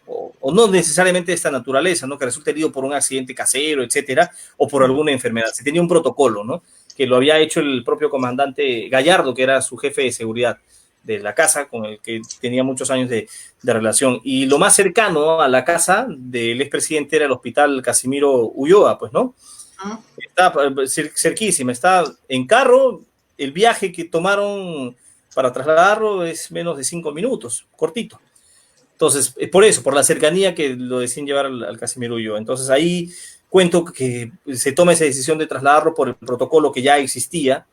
o no necesariamente de esta naturaleza, ¿no? Que resulte herido por un accidente casero, etcétera, o por alguna enfermedad. Se tenía un protocolo, ¿no? Que lo había hecho el propio comandante Gallardo, que era su jefe de seguridad de la casa, con el que tenía muchos años de relación. Y lo más cercano a la casa del expresidente era el hospital Casimiro Ulloa, pues, ¿no? Está cerquísima, está en carro. El viaje que tomaron para trasladarlo es menos de 5 minutos, cortito. Entonces, por eso, por la cercanía que lo decían llevar al Casimiro Ulloa. Entonces, ahí cuento que se toma esa decisión de trasladarlo por el protocolo que ya existía,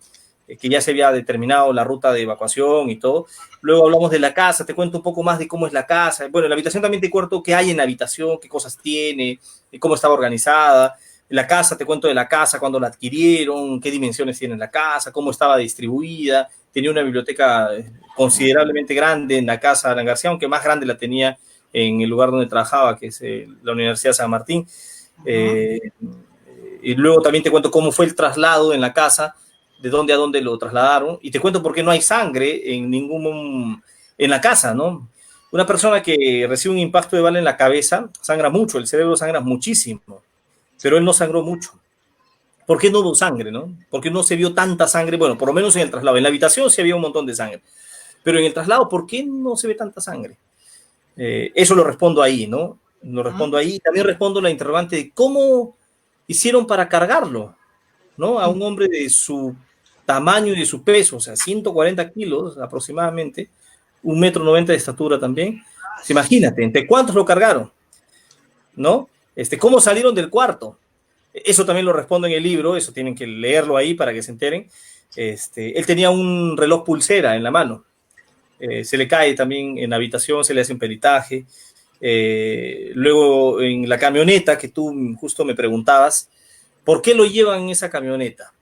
que ya se había determinado la ruta de evacuación y todo. Luego hablamos de la casa, te cuento un poco más de cómo es la casa. Bueno, en la habitación también te cuento qué hay en la habitación, qué cosas tiene, cómo estaba organizada. En la casa te cuento de la casa, cuándo la adquirieron, qué dimensiones tiene la casa, cómo estaba distribuida. Tenía una biblioteca considerablemente grande en la casa de Alan García, aunque más grande la tenía en el lugar donde trabajaba, que es la Universidad de San Martín. Y luego también te cuento cómo fue el traslado en la casa, de dónde a dónde lo trasladaron, y te cuento por qué no hay sangre en la casa, ¿no? Una persona que recibe un impacto de bala en la cabeza sangra mucho, el cerebro sangra muchísimo, pero él no sangró mucho. ¿Por qué no hubo sangre, no? ¿Por qué no se vio tanta sangre? Bueno, por lo menos en el traslado. En la habitación sí había un montón de sangre, pero en el traslado, ¿por qué no se ve tanta sangre? Eso lo respondo ahí, ¿no? Lo respondo ahí. También respondo la interrogante de cómo hicieron para cargarlo, ¿no? A un hombre de su tamaño y de su peso, o sea, 140 kilos aproximadamente, 1,90 m de estatura también. Imagínate, ¿entre cuántos lo cargaron? ¿No? ¿Cómo salieron del cuarto? Eso también lo respondo en el libro, eso tienen que leerlo ahí para que se enteren. Él tenía un reloj pulsera en la mano. Se le cae también en la habitación, se le hace un peritaje. Luego en la camioneta que tú justo me preguntabas, ¿por qué lo llevan en esa camioneta?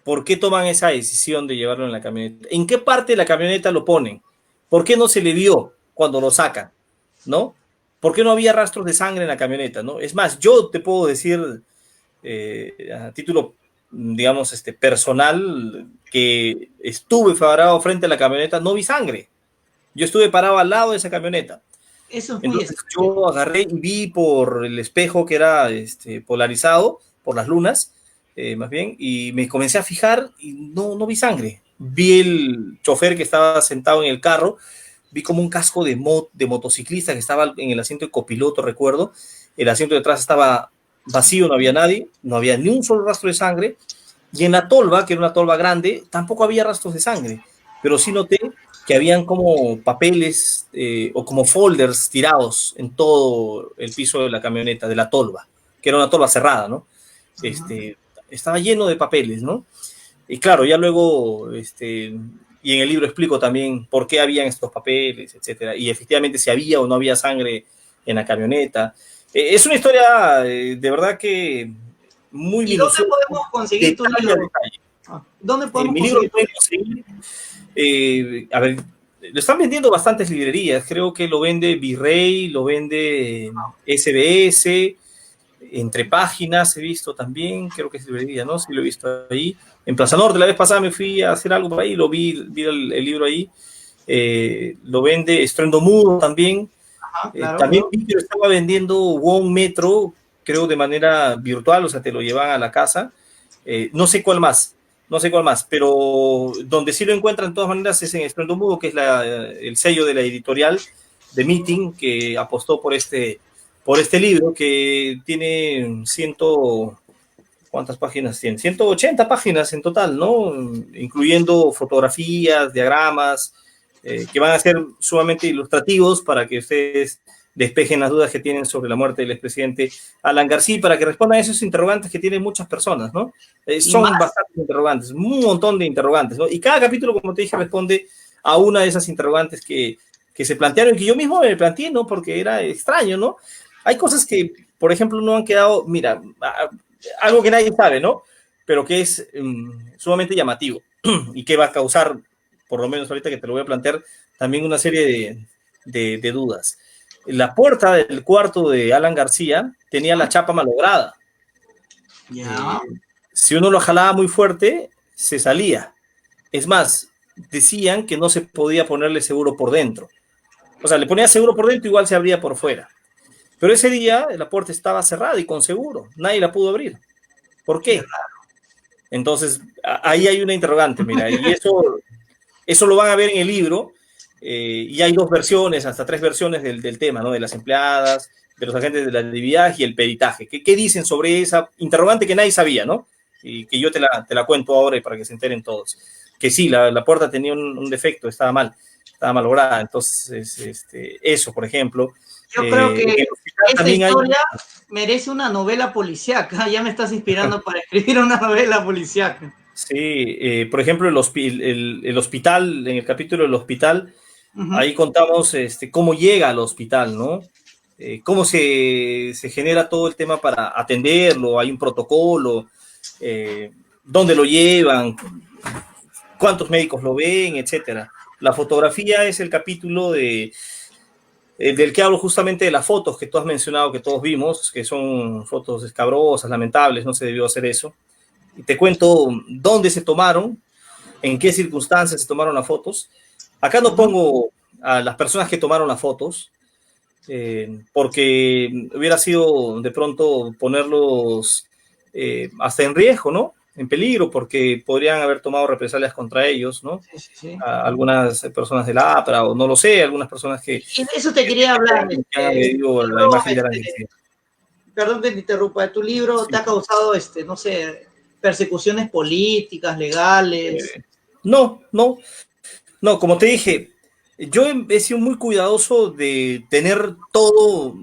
¿Por qué toman esa decisión de llevarlo en la camioneta? ¿En qué parte de la camioneta lo ponen? ¿Por qué no se le vio cuando lo sacan? ¿No? ¿Por qué no había rastros de sangre en la camioneta? ¿No? Es más, yo te puedo decir a título, digamos, personal, que estuve parado frente a la camioneta, no vi sangre. Yo estuve parado al lado de esa camioneta. Eso es muy Entonces yo agarré y vi por el espejo que era polarizado, por las lunas, más bien, y me comencé a fijar y no vi sangre. Vi el chofer que estaba sentado en el carro, vi como un casco de motociclista que estaba en el asiento de copiloto, recuerdo. El asiento de atrás estaba vacío, no había nadie, no había ni un solo rastro de sangre. Y en la tolva, que era una tolva grande, tampoco había rastros de sangre, pero sí noté que habían como papeles o como folders tirados en todo el piso de la camioneta, de la tolva, que era una tolva cerrada, ¿no? Estaba lleno de papeles, ¿no? Y claro, ya luego, y en el libro explico también por qué habían estos papeles, etcétera, y efectivamente si había o no había sangre en la camioneta. Es una historia de verdad que muy ¿Y dónde minuciosa, podemos conseguir tu detalle a libro? detalle. ¿Dónde podemos Mi libro conseguir lo pueden conseguir, a ver, lo están vendiendo bastantes librerías, creo que lo vende Virrey, lo vende SBS, Entre Páginas he visto también, creo que es librería, ¿no? Sí lo he visto ahí. En Plaza Norte, la vez pasada me fui a hacer algo por ahí, vi el libro ahí. Lo vende Estruendo Mudo también. Claro. También vi que lo estaba vendiendo Wong Metro, creo de manera virtual, o sea, te lo llevan a la casa. No sé cuál más, no sé cuál más, pero donde sí lo encuentran de todas maneras es en Estruendo Mudo, que es el sello de la editorial de Meeting, que apostó por este libro, que tiene ¿cuántas páginas tiene? 180 páginas en total, ¿no? Incluyendo fotografías, diagramas, que van a ser sumamente ilustrativos para que ustedes despejen las dudas que tienen sobre la muerte del expresidente Alan García, para que respondan a esos interrogantes que tienen muchas personas, ¿no? Son bastantes interrogantes, un montón de interrogantes, ¿no? Y cada capítulo, como te dije, responde a una de esas interrogantes que se plantearon y que yo mismo me planteé, ¿no? Porque era extraño, ¿no? Hay cosas que, por ejemplo, no han quedado, mira, algo que nadie sabe, ¿no? Pero que es sumamente llamativo y que va a causar, por lo menos ahorita que te lo voy a plantear, también una serie de dudas. La puerta del cuarto de Alan García tenía la chapa malograda. Si uno lo jalaba muy fuerte, se salía. Es más, decían que no se podía ponerle seguro por dentro. O sea, le ponía seguro por dentro, igual se abría por fuera. Pero ese día la puerta estaba cerrada y con seguro. Nadie la pudo abrir. ¿Por qué? Entonces, ahí hay una interrogante, mira, y eso lo van a ver en el libro, y hay dos versiones, hasta tres versiones del tema, ¿no? De las empleadas, de los agentes de la DIVIAG y el peritaje. ¿Qué dicen sobre esa interrogante que nadie sabía, ¿no? Y que yo te la cuento ahora para que se enteren todos. Que sí, la puerta tenía un defecto, estaba malograda. Entonces, eso, por ejemplo. Yo creo que esta historia merece una novela policíaca. Ya me estás inspirando para escribir una novela policíaca. Sí, por ejemplo, el hospital, en el capítulo del hospital, ahí contamos cómo llega al hospital, ¿no? Cómo se genera todo el tema para atenderlo, hay un protocolo, dónde lo llevan, cuántos médicos lo ven, etcétera. La fotografía es el capítulo del que hablo justamente de las fotos que tú has mencionado, que todos vimos, que son fotos escabrosas, lamentables, no se debió hacer eso. Y te cuento dónde se tomaron, en qué circunstancias se tomaron las fotos. Acá no pongo a las personas que tomaron las fotos, porque hubiera sido de pronto ponerlos hasta en riesgo, ¿no? En peligro, porque podrían haber tomado represalias contra ellos, ¿no? Sí. Algunas personas de la APRA, o no lo sé, algunas personas que... Eso te quería hablar. La imagen de la perdón que te interrumpa, tu libro te ha causado, no sé, persecuciones políticas, legales. No, como te dije, yo he sido muy cuidadoso de tener todo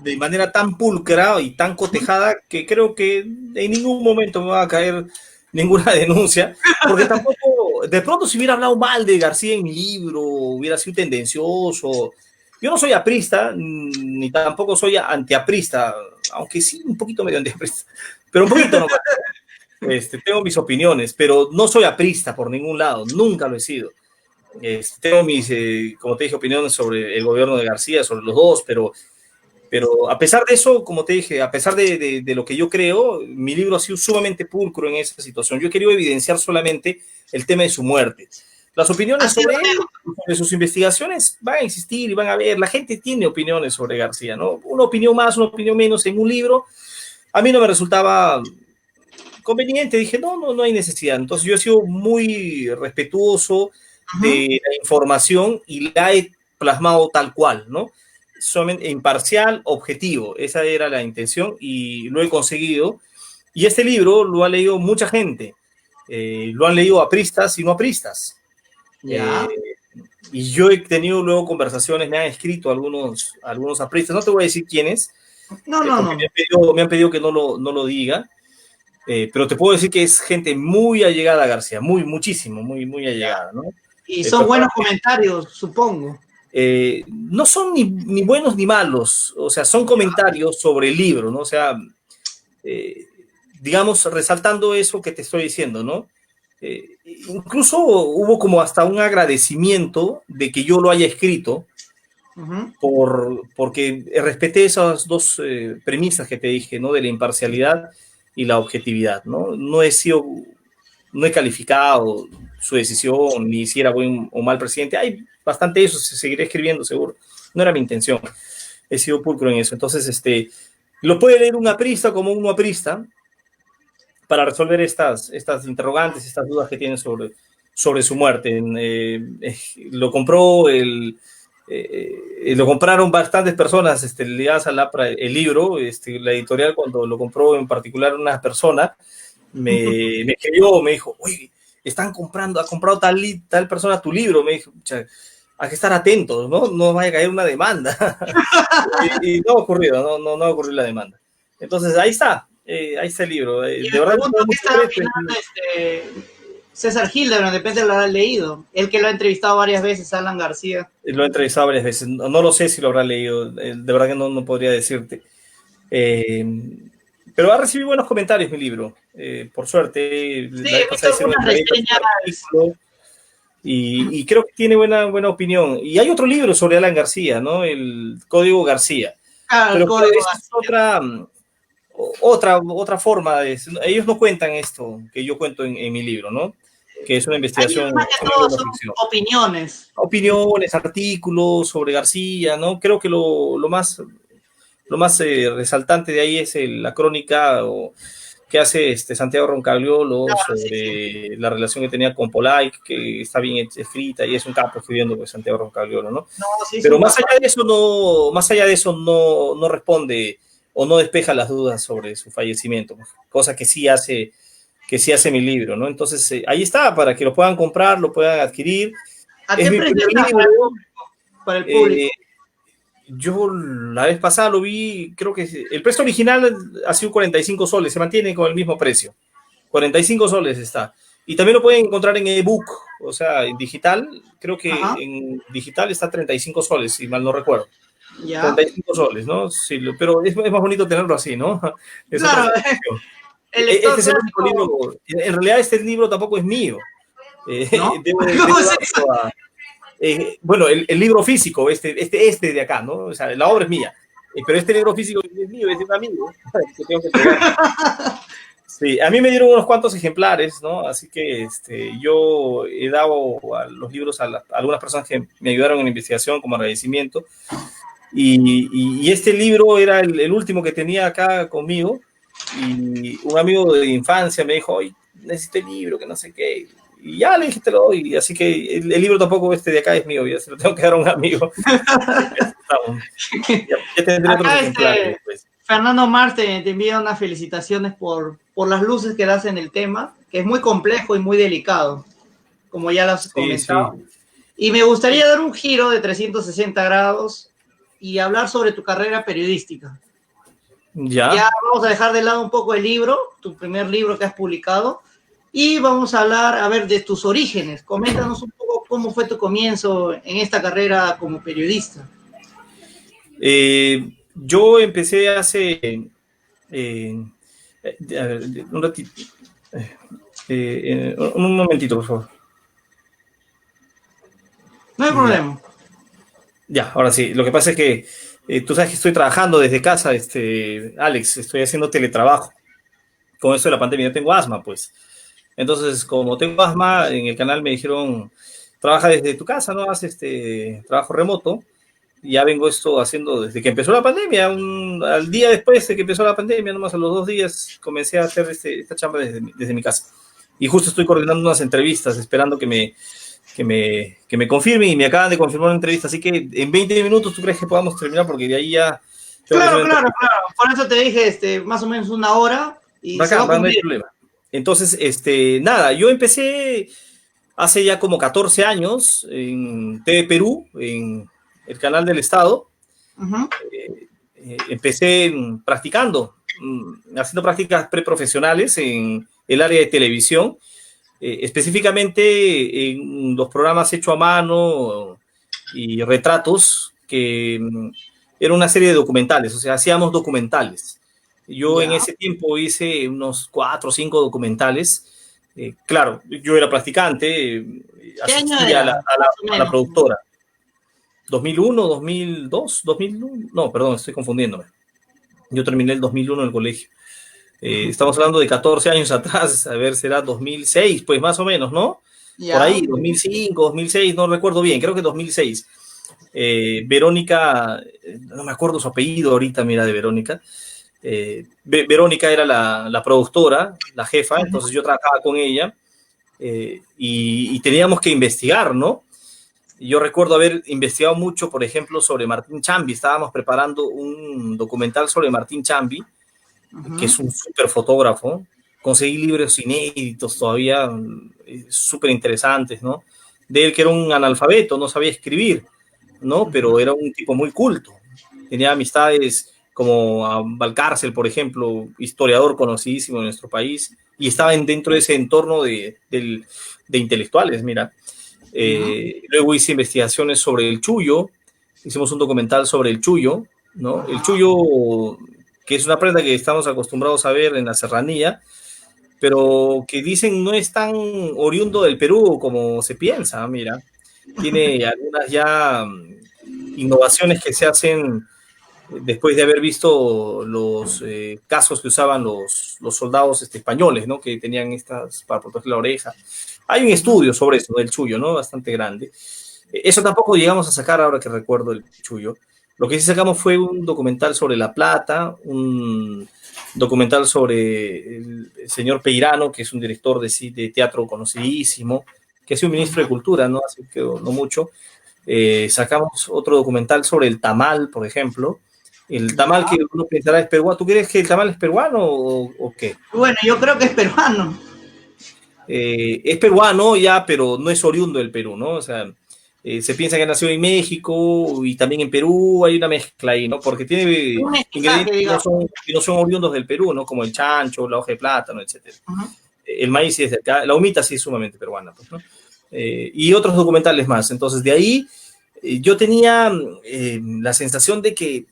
de manera tan pulcra y tan cotejada que creo que en ningún momento me va a caer ninguna denuncia, porque tampoco, de pronto si hubiera hablado mal de García en mi libro, hubiera sido tendencioso. Yo no soy aprista, ni tampoco soy antiaprista, aunque sí un poquito medio antiaprista, pero un poquito nomás. Tengo mis opiniones, pero no soy aprista por ningún lado, nunca lo he sido. Tengo mis, como te dije, opiniones sobre el gobierno de García, sobre los dos, pero a pesar de eso, como te dije, a pesar de lo que yo creo, mi libro ha sido sumamente pulcro en esa situación. Yo he querido evidenciar solamente el tema de su muerte. Las opiniones sobre él, sobre sus investigaciones, van a existir y van a ver. La gente tiene opiniones sobre García, ¿no? Una opinión más, una opinión menos en un libro. a mí no me resultaba conveniente, dije, no hay necesidad. Entonces yo he sido muy respetuoso de la información y la he plasmado tal cual, ¿no? Solamente imparcial, objetivo, esa era la intención y lo he conseguido. Y este libro lo ha leído mucha gente, lo han leído apristas y no apristas. Ya. Y yo he tenido luego conversaciones, me han escrito algunos apristas, no te voy a decir quiénes, porque No. me han pedido que no lo diga, pero te puedo decir que es gente muy allegada a García, muy allegada, ¿no? Y son buenos comentarios, supongo. No son ni buenos ni malos, o sea, son comentarios sobre el libro, ¿no? O sea, digamos, resaltando eso que te estoy diciendo, ¿no? Incluso hubo como hasta un agradecimiento de que yo lo haya escrito, porque respeté esas dos premisas que te dije, ¿no? De la imparcialidad y la objetividad, ¿no? No he calificado su decisión, ni si era buen o mal presidente. Hay bastante de eso, seguiré escribiendo seguro. No era mi intención. He sido pulcro en eso. Entonces, lo puede leer un aprista como un no aprista para resolver estas interrogantes, estas dudas que tienen sobre su muerte. Lo compraron bastantes personas ligadas al APRA, el libro, la editorial cuando lo compró en particular una persona, me escribió, me dijo, oye, ha comprado tal persona tu libro, me dijo, hay que estar atentos, no vaya a caer una demanda. y no ha ocurrido, no ha ocurrido la demanda. Entonces ahí está el libro. De verdad, César Hildebrand, de repente lo habrá leído. Él que lo ha entrevistado varias veces, Alan García. Lo he entrevistado varias veces. No lo sé si lo habrá leído. De verdad que no podría decirte. Pero ha recibido buenos comentarios mi libro. Por suerte. Sí, he visto algunas reseñas. Y creo que tiene buena opinión. Y hay otro libro sobre Alan García, ¿no? El Código García. Pero es otra forma de... Ellos no cuentan esto que yo cuento en mi libro, ¿no? Que es una investigación. Más que todo son opiniones. Opiniones, artículos sobre García, ¿no? Creo que lo más resaltante de ahí es la crónica que hace Santiago Roncagliolo sobre la relación que tenía con Polay, que está bien escrita y es un capo escribiendo pues, Santiago Roncagliolo, ¿no? Pero más allá de eso no responde o no despeja las dudas sobre su fallecimiento, cosa que sí hace mi libro, ¿no? Entonces, ahí está, para que lo puedan comprar, lo puedan adquirir. ¿A qué precio está para el público? Yo la vez pasada lo vi, creo que el precio original ha sido 45 soles, se mantiene con el mismo precio. 45 soles está. Y también lo pueden encontrar en ebook, o sea, en digital, creo que en digital está 35 soles, si mal no recuerdo. Ya. 35 soles, ¿no? Sí, pero es más bonito tenerlo así, ¿no? Claro. Este es el único libro. En realidad, este libro tampoco es mío. ¿No? ¿Cómo es eso? Bueno, el libro físico, este de acá, ¿no? O sea, la obra es mía. Pero este libro físico es mío, es de un amigo. Que tengo que sí, a mí me dieron unos cuantos ejemplares, ¿no? Así que yo he dado a los libros a algunas personas que me ayudaron en la investigación como agradecimiento. Y este libro era el último que tenía acá conmigo. Y un amigo de infancia me dijo, oye, necesito el libro, que no sé qué. Y ya le dije, te lo doy. Así que el libro tampoco de acá es mío, ya se lo tengo que dar a un amigo. ya tendré otros ejemplares. Pues. Fernando Marte te envía unas felicitaciones por las luces que das en el tema, que es muy complejo y muy delicado, como ya lo has comentado. Sí. Y me gustaría dar un giro de 360 grados y hablar sobre tu carrera periodística. Ya vamos a dejar de lado un poco el libro, tu primer libro que has publicado, y vamos a hablar, a ver, de tus orígenes. Coméntanos un poco cómo fue tu comienzo en esta carrera como periodista. Yo empecé hace un ratito, un momentito, por favor. No hay problema. Ya, ahora sí. Lo que pasa es que tú sabes que estoy trabajando desde casa, Alex, estoy haciendo teletrabajo. Con eso de la pandemia, yo tengo asma, pues. Entonces, como tengo asma, en el canal me dijeron, trabaja desde tu casa, ¿no? Haz trabajo remoto. Ya vengo esto haciendo desde que empezó la pandemia, al día después de que empezó la pandemia, nomás a los 2 días, comencé a hacer esta chamba desde mi casa. Y justo estoy coordinando unas entrevistas, esperando que me confirmen, y me acaban de confirmar una entrevista, así que en 20 minutos tú crees que podamos terminar, porque de ahí ya... Claro, claro, claro. Por eso te dije más o menos 1 hora y se va a No hay cumplir. problema. Entonces, nada, yo empecé hace ya como 14 años en TV Perú, en el canal del Estado. Uh-huh. Empecé practicando, haciendo prácticas preprofesionales en el área de televisión, específicamente en los programas hechos a mano y retratos, que era una serie de documentales, o sea, hacíamos documentales. Yo en ese tiempo hice unos 4 o 5 documentales. Claro, yo era practicante, asistía a la productora. 2001, 2002, 2001, no, perdón, estoy confundiéndome. Yo terminé el 2001 en el colegio. Estamos hablando de 14 años atrás, a ver, será 2006, pues más o menos, ¿no? Por ahí, 2005, 2006, no recuerdo bien, creo que 2006. Verónica, no me acuerdo su apellido ahorita, mira, de Verónica. Verónica era la productora, la jefa, entonces yo trabajaba con ella, y teníamos que investigar, ¿no? Yo recuerdo haber investigado mucho, por ejemplo, sobre Martín Chambi. Estábamos preparando un documental sobre Martín Chambi, que es un súper fotógrafo. Conseguí libros inéditos todavía, súper interesantes, ¿no? De él, que era un analfabeto, no sabía escribir, ¿no? Pero era un tipo muy culto. Tenía amistades como a Valcárcel, por ejemplo, historiador conocidísimo en nuestro país, y estaba dentro de ese entorno de intelectuales, mira. Luego hice investigaciones sobre el Chullo, hicimos un documental sobre el Chullo, ¿no? El Chullo, que es una prenda que estamos acostumbrados a ver en la serranía, pero que dicen no es tan oriundo del Perú como se piensa, mira. Tiene algunas ya innovaciones que se hacen después de haber visto los cascos que usaban los soldados españoles, ¿no? Que tenían estas para proteger la oreja. Hay un estudio sobre eso, del Chullo, ¿no? Bastante grande. Eso tampoco llegamos a sacar ahora que recuerdo el Chullo. Lo que sí sacamos fue un documental sobre La Plata, un documental sobre el señor Peirano, que es un director de teatro conocidísimo, que ha sido ministro de Cultura, ¿no? Así que no mucho. Sacamos otro documental sobre el tamal, por ejemplo. El tamal que uno pensará es peruano. ¿Tú crees que el tamal es peruano o qué? Bueno, yo creo que es peruano. Es peruano ya, pero no es oriundo del Perú, ¿no? O sea, se piensa que nació en México y también en Perú, hay una mezcla ahí, ¿no? Porque tiene ingredientes que no son oriundos del Perú, ¿no? Como el chancho, la hoja de plátano, etc. El maíz sí es de acá, la humita sí es sumamente peruana, pues, ¿no? Y otros documentales más. Entonces, de ahí yo tenía la sensación de que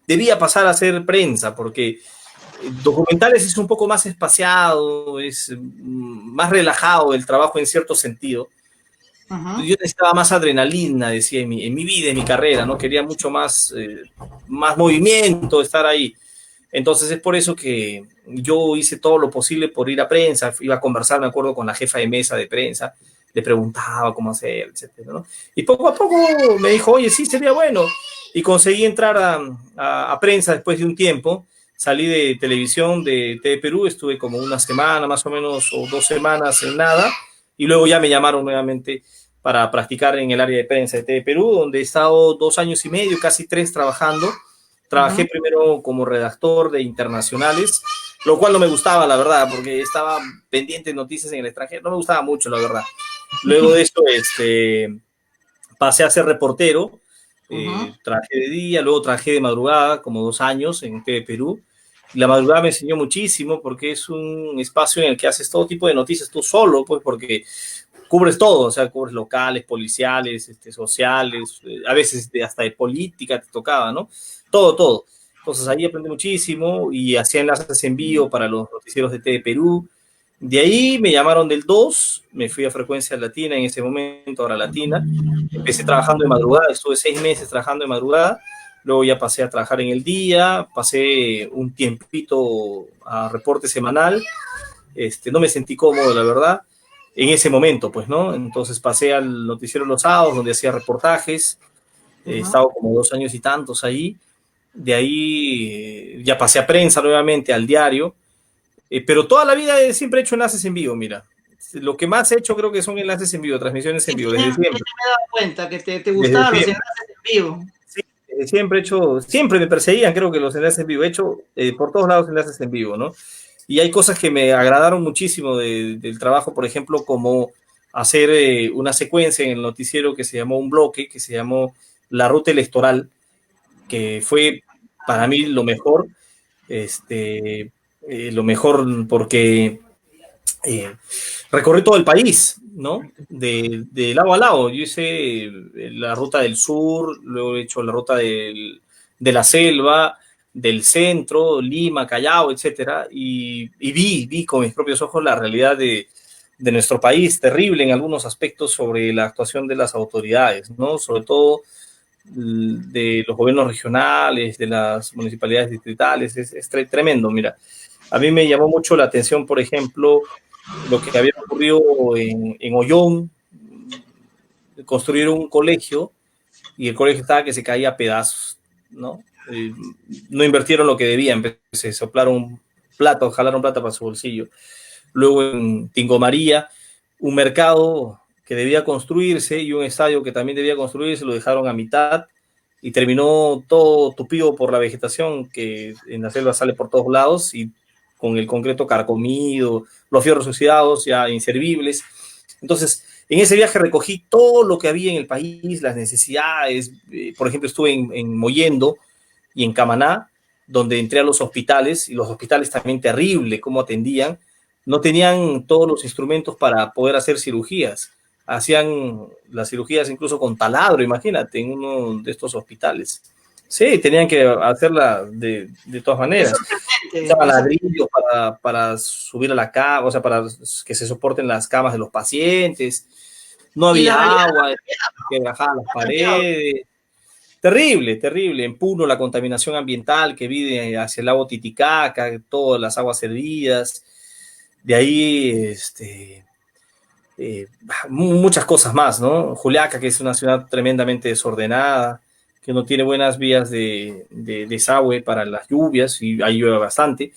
debía pasar a hacer prensa, porque documentales es un poco más espaciado, es más relajado el trabajo en cierto sentido. Yo necesitaba más adrenalina, decía, en mi vida, en mi carrera, ¿no? Quería mucho más movimiento, estar ahí. Entonces es por eso que yo hice todo lo posible por ir a prensa, iba a conversar, me acuerdo, con la jefa de mesa de prensa, le preguntaba cómo hacer, etcétera, ¿no? Y poco a poco me dijo, oye, sí, sería bueno. Y conseguí entrar a prensa después de un tiempo. Salí de televisión de TV Perú, estuve como una semana más o menos, o 2 semanas en nada, y luego ya me llamaron nuevamente para practicar en el área de prensa de TV Perú, donde he estado 2 años y medio, casi 3 trabajando. Trabajé primero como redactor de internacionales, lo cual no me gustaba, la verdad, porque estaba pendiente de noticias en el extranjero, no me gustaba mucho, la verdad. Luego de eso pasé a ser reportero, trabajé de día, luego trabajé de madrugada, como 2 años en TV Perú. La madrugada me enseñó muchísimo porque es un espacio en el que haces todo tipo de noticias tú solo, pues porque cubres todo, o sea, cubres locales, policiales, sociales, a veces hasta de política te tocaba, ¿no? Todo. Entonces ahí aprendí muchísimo y hacía enlaces en vivo para los noticieros de TV Perú. De ahí me llamaron del 2, me fui a Frecuencia Latina en ese momento, ahora Latina. Empecé trabajando de madrugada, estuve 6 meses trabajando de madrugada. Luego ya pasé a trabajar en el día, pasé un tiempito a reporte semanal. No me sentí cómodo, la verdad, en ese momento, pues, ¿no? Entonces pasé al noticiero Los Sábados, donde hacía reportajes. He estado como 2 años y tantos ahí. De ahí ya pasé a prensa nuevamente, al diario. Pero toda la vida siempre he hecho enlaces en vivo, mira. Lo que más he hecho creo que son enlaces en vivo, transmisiones en Sí, vivo, me desde siempre. he dado cuenta que te Desde gustaban los siempre. enlaces en vivo. Sí, siempre he hecho, siempre me perseguían, creo que los enlaces en vivo. He hecho por todos lados enlaces en vivo, ¿no? Y hay cosas que me agradaron muchísimo del trabajo, por ejemplo, como hacer una secuencia en el noticiero que se llamó un bloque, que se llamó La Ruta Electoral, que fue para mí lo mejor porque recorrí todo el país, ¿no? De lado a lado. Yo hice la ruta del sur, luego he hecho la ruta de la selva, del centro, Lima, Callao, etcétera, y vi con mis propios ojos la realidad de nuestro país, terrible en algunos aspectos sobre la actuación de las autoridades, ¿no? Sobre todo de los gobiernos regionales, de las municipalidades distritales, es tremendo, mira. A mí me llamó mucho la atención, por ejemplo, lo que había ocurrido en Ollón, construyeron un colegio y el colegio estaba que se caía a pedazos, ¿no? No invirtieron lo que debían, se soplaron plata, jalaron plata para su bolsillo. Luego en Tingo María, un mercado que debía construirse y un estadio que también debía construirse, lo dejaron a mitad y terminó todo tupido por la vegetación que en la selva sale por todos lados y con el concreto carcomido, los fierros oxidados ya inservibles. Entonces, en ese viaje recogí todo lo que había en el país, las necesidades. Por ejemplo, estuve en Mollendo y en Camaná, donde entré a los hospitales, y los hospitales también terrible, cómo atendían. No tenían todos los instrumentos para poder hacer cirugías. Hacían las cirugías incluso con taladro, imagínate, en uno de estos hospitales. Sí, tenían que hacerla de todas maneras. Usaban ladrillos para subir a la cama, o sea, para que se soporten las camas de los pacientes. No había agua, que bajaban las paredes. Terrible, terrible. En Puno, la contaminación ambiental que vive hacia el lago Titicaca, todas las aguas servidas. De ahí, muchas cosas más, ¿no? Juliaca, que es una ciudad tremendamente desordenada, que no tiene buenas vías de desagüe para las lluvias, y ahí llueve bastante.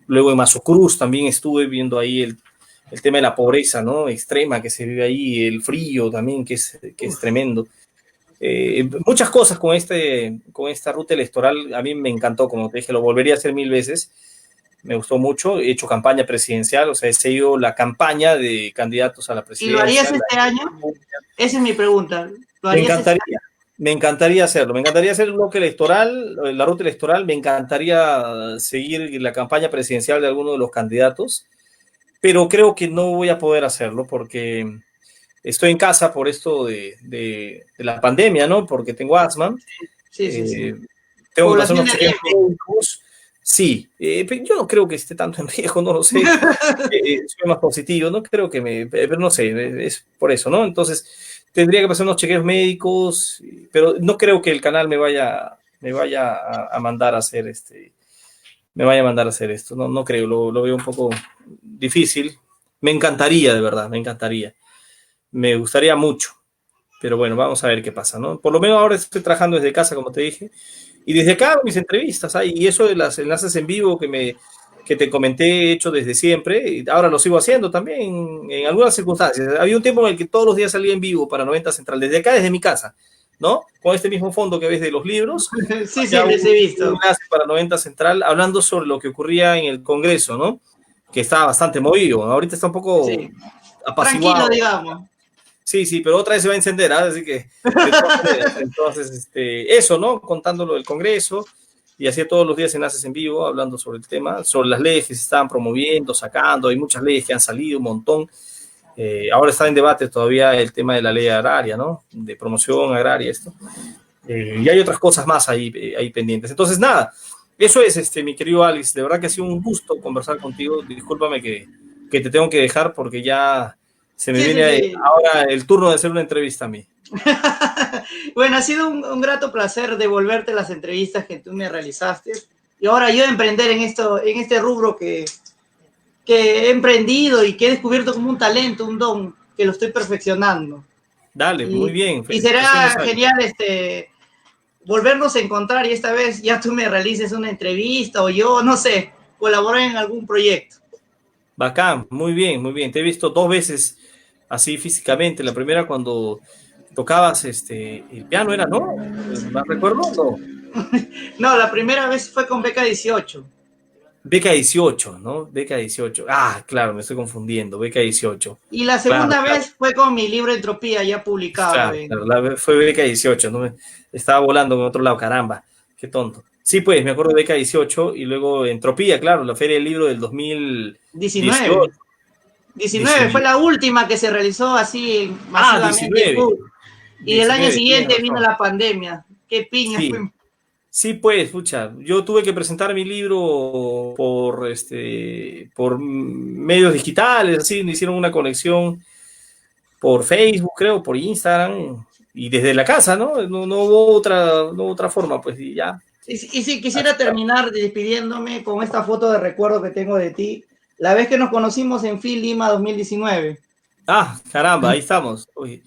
Luego en Masocruz también estuve viendo ahí el tema de la pobreza, ¿no? Extrema que se vive ahí, el frío también, que es tremendo. Muchas cosas con esta ruta electoral. A mí me encantó, como te dije, lo volvería a hacer 1000 veces. Me gustó mucho. He hecho campaña presidencial, o sea, he seguido la campaña de candidatos a la presidencia. ¿Y lo harías este año? Esa es mi pregunta. Me encantaría. Me encantaría hacerlo. Me encantaría hacer el bloque electoral, la ruta electoral. Me encantaría seguir la campaña presidencial de alguno de los candidatos, pero creo que no voy a poder hacerlo porque estoy en casa por esto de la pandemia, ¿no? Porque tengo asma. Sí. Tengo que hacer unos chequeos médicos. Sí, pero yo no creo que esté tanto en riesgo, no lo sé. Soy más positivo, no creo que pero no sé, es por eso, ¿no? Entonces, tendría que pasar unos chequeos médicos, pero no creo que el canal me vaya a mandar a hacer esto, no creo, lo veo un poco difícil. Me encantaría, de verdad, me encantaría. Me gustaría mucho, pero bueno, vamos a ver qué pasa, ¿no? Por lo menos ahora estoy trabajando desde casa, como te dije, y desde acá mis entrevistas, y eso de las enlaces en vivo que te comenté, he hecho desde siempre, y ahora lo sigo haciendo también en algunas circunstancias. Había un tiempo en el que todos los días salía en vivo para 90 Central, desde acá, desde mi casa, ¿no? Con este mismo fondo que ves de los libros. Sí, les he visto. Un enlace para 90 Central, hablando sobre lo que ocurría en el Congreso, ¿no? Que estaba bastante movido, ahorita está un poco apaciguado. Tranquilo, digamos. Sí, pero otra vez se va a encender, ¿eh? Así que entonces eso, ¿no? Contándolo del Congreso, y hacía todos los días enlaces en vivo hablando sobre el tema, sobre las leyes que se estaban promoviendo, sacando. Hay muchas leyes que han salido, un montón. Ahora está en debate todavía el tema de la ley agraria, ¿no? De promoción agraria, esto. Y hay otras cosas más ahí pendientes. Entonces, nada, eso es, mi querido Alex. De verdad que ha sido un gusto conversar contigo. Discúlpame que te tengo que dejar porque ya se me viene ahora el turno de hacer una entrevista a mí. Bueno, ha sido un grato placer devolverte las entrevistas que tú me realizaste. Y ahora yo emprender en este rubro que he emprendido y que he descubierto como un talento, un don, que lo estoy perfeccionando. Dale, muy bien. Y será genial volvernos a encontrar y esta vez ya tú me realices una entrevista o yo, no sé, colaborar en algún proyecto. Bacán, muy bien, muy bien. Te he visto 2 veces así físicamente. La primera cuando tocabas el piano era, ¿no? ¿Más recuerdo? No. No, la primera vez fue con Beca 18. Beca 18, ¿no? Beca 18. Ah, claro, me estoy confundiendo. Beca 18. Y la Claro, segunda claro, vez fue con mi libro Entropía, ya publicado. claro, claro. Fue Beca 18, ¿no? Estaba volando en otro lado, caramba. Qué tonto. Sí, pues, me acuerdo de Beca 18 y luego Entropía, claro, la Feria del Libro del 2018. 19. 19 fue 19. la última que se realizó así Ah, masivamente en 19. Perú. Y el año 19, tienes siguiente vino razón. la pandemia. Qué piña Sí, fue. sí, pues, escucha, yo tuve que presentar mi libro por medios digitales, así, me hicieron una conexión por Facebook, creo, por Instagram, y desde la casa, ¿no? No hubo otra forma, pues, y ya. Y si Así quisiera está. terminar despidiéndome con esta foto de recuerdo que tengo de ti, la vez que nos conocimos en FIL Lima 2019. Ah, caramba, ahí estamos. Oye,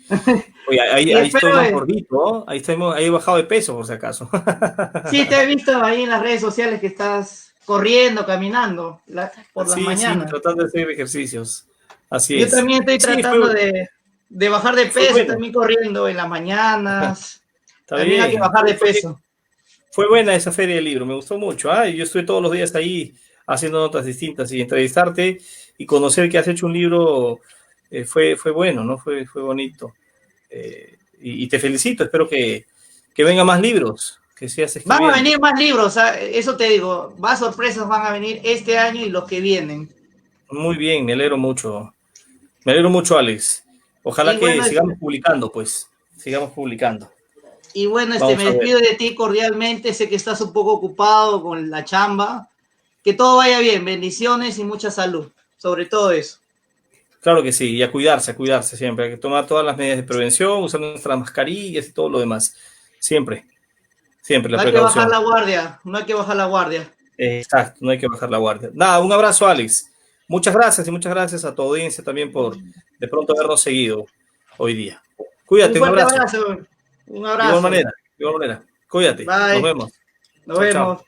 Y ahí estoy espero, más gordito, ¿no? Ahí he bajado de peso, por si acaso. sí, te he visto ahí en las redes sociales que estás corriendo, caminando por las Sí, sí, mañanas. tratando de hacer ejercicios. Así Yo es. también estoy Sí, tratando de bajar de fue peso, bueno. también corriendo en las mañanas. Está También hay que bien. bajar de peso. Fue buena esa feria del libro, me gustó mucho. Ah, yo estuve todos los días ahí haciendo notas distintas y entrevistarte y conocer que has hecho un libro fue bueno, ¿no? Fue bonito. Y te felicito, espero que vengan más libros, que sigas Van a escribiendo. venir más libros, eso te digo, más sorpresas van a venir este año y los que vienen. Muy bien, me alegro mucho. Me alegro mucho, Alex. Ojalá Y que bueno, sigamos publicando, pues. Sigamos publicando. me Vamos a ver. despido de ti cordialmente, sé que estás un poco ocupado con la chamba. Que todo vaya bien, bendiciones y mucha salud, sobre todo eso. Claro que sí, y a cuidarse siempre. Hay que tomar todas las medidas de prevención, usar nuestras mascarillas y todo lo demás. Siempre, siempre la No hay que bajar precaución. la guardia, no hay que bajar la guardia. Exacto, no hay que bajar la guardia. Nada, un abrazo, Alex. Muchas gracias y muchas gracias a tu audiencia también por de pronto habernos seguido hoy día. Un Cuídate, un fuerte abrazo. abrazo, un De igual abrazo. manera, de igual manera. Cuídate. Nos Bye, vemos. nos Chao, chao. vemos.